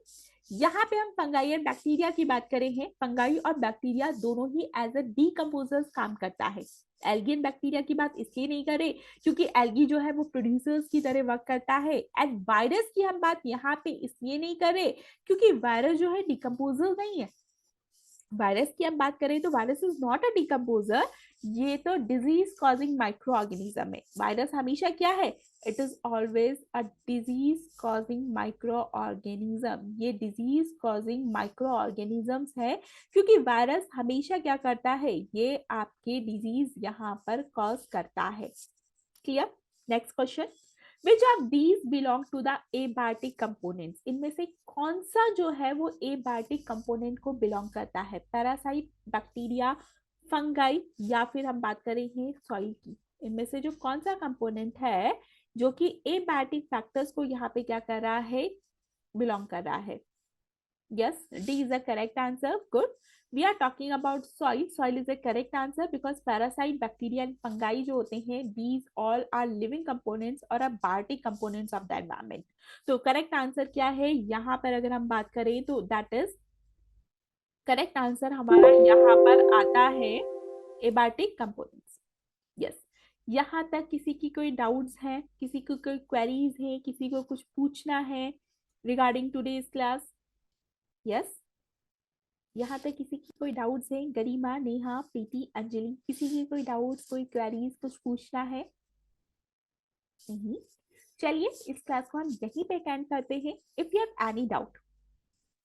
यहाँ पे हम फंगाई एंड बैक्टीरिया की बात करें हैं, फंगाई और बैक्टीरिया दोनों ही एज अ डीकम्पोजर्स काम करता है। एल्गी एंड बैक्टीरिया की बात इसलिए नहीं करें क्योंकि एल्गी जो है वो प्रोड्यूसर्स की तरह वर्क करता है, एंड वायरस की हम बात यहाँ पे इसलिए नहीं करें क्योंकि वायरस जो है डिकम्पोजर नहीं है, वायरस की हम बात करें तो virus is not a decomposer, ये तो डिजीज कॉजिंग माइक्रो ऑर्गेनिज्म है। वायरस हमेशा क्या है, it is always a disease causing micro organism, ये डिजीज कॉजिंग माइक्रो ऑर्गेनिजम्स है, क्योंकि वायरस हमेशा क्या करता है, ये आपके डिजीज यहाँ पर कॉज करता है। Clear? Next question, which of these belong to the abiotic components, इनमें से कौन सा जो है वो एबायोटिक कंपोनेंट को बिलोंग करता है, पैरासाइट, बैक्टीरिया, फंगाई, या फिर हम बात करें हैं सॉइल की। इनमें से जो कौन सा कंपोनेंट है जो कि एबायोटिक फैक्टर्स को यहाँ पे क्या कर रहा है, बिलोंग कर रहा है। Yes, D is the correct answer. Good. We are talking about soil. Soil is the correct answer because parasite, bacteria and fungi जो होते हैं, these all are living components और abiotic components of the environment. तो correct answer क्या है यहाँ पर, अगर हम बात करें तो that is correct answer हमारा यहाँ पर आता है abiotic components. Yes. यहाँ तक किसी की कोई डाउट्स हैं, किसी को कोई क्वेरीज है, किसी को कुछ पूछना है रिगार्डिंग टुडेज क्लास? यस, यहाँ तक किसी की कोई डाउट्स है? गरिमा, नेहा, प्रीति, अंजलि, किसी की कोई डाउट्स, कोई क्वेरीज, कुछ पूछना है? नहीं? चलिए इस क्लास को हम यहीं पे एंड करते हैं। If you have any doubt,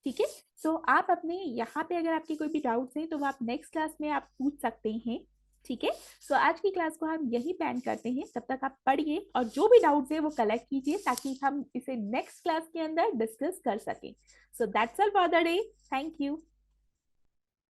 ठीक है, सो आप अपने यहाँ पे अगर आपके कोई भी डाउट्स हैं तो वो आप नेक्स्ट क्लास में आप पूछ सकते हैं। ठीक है, सो आज की क्लास को हम यही पैन करते हैं। तब तक आप पढ़िए और जो भी डाउट्स है वो कलेक्ट कीजिए ताकि हम इसे नेक्स्ट क्लास के अंदर डिस्कस कर सकें। So that's all for the day. Thank you.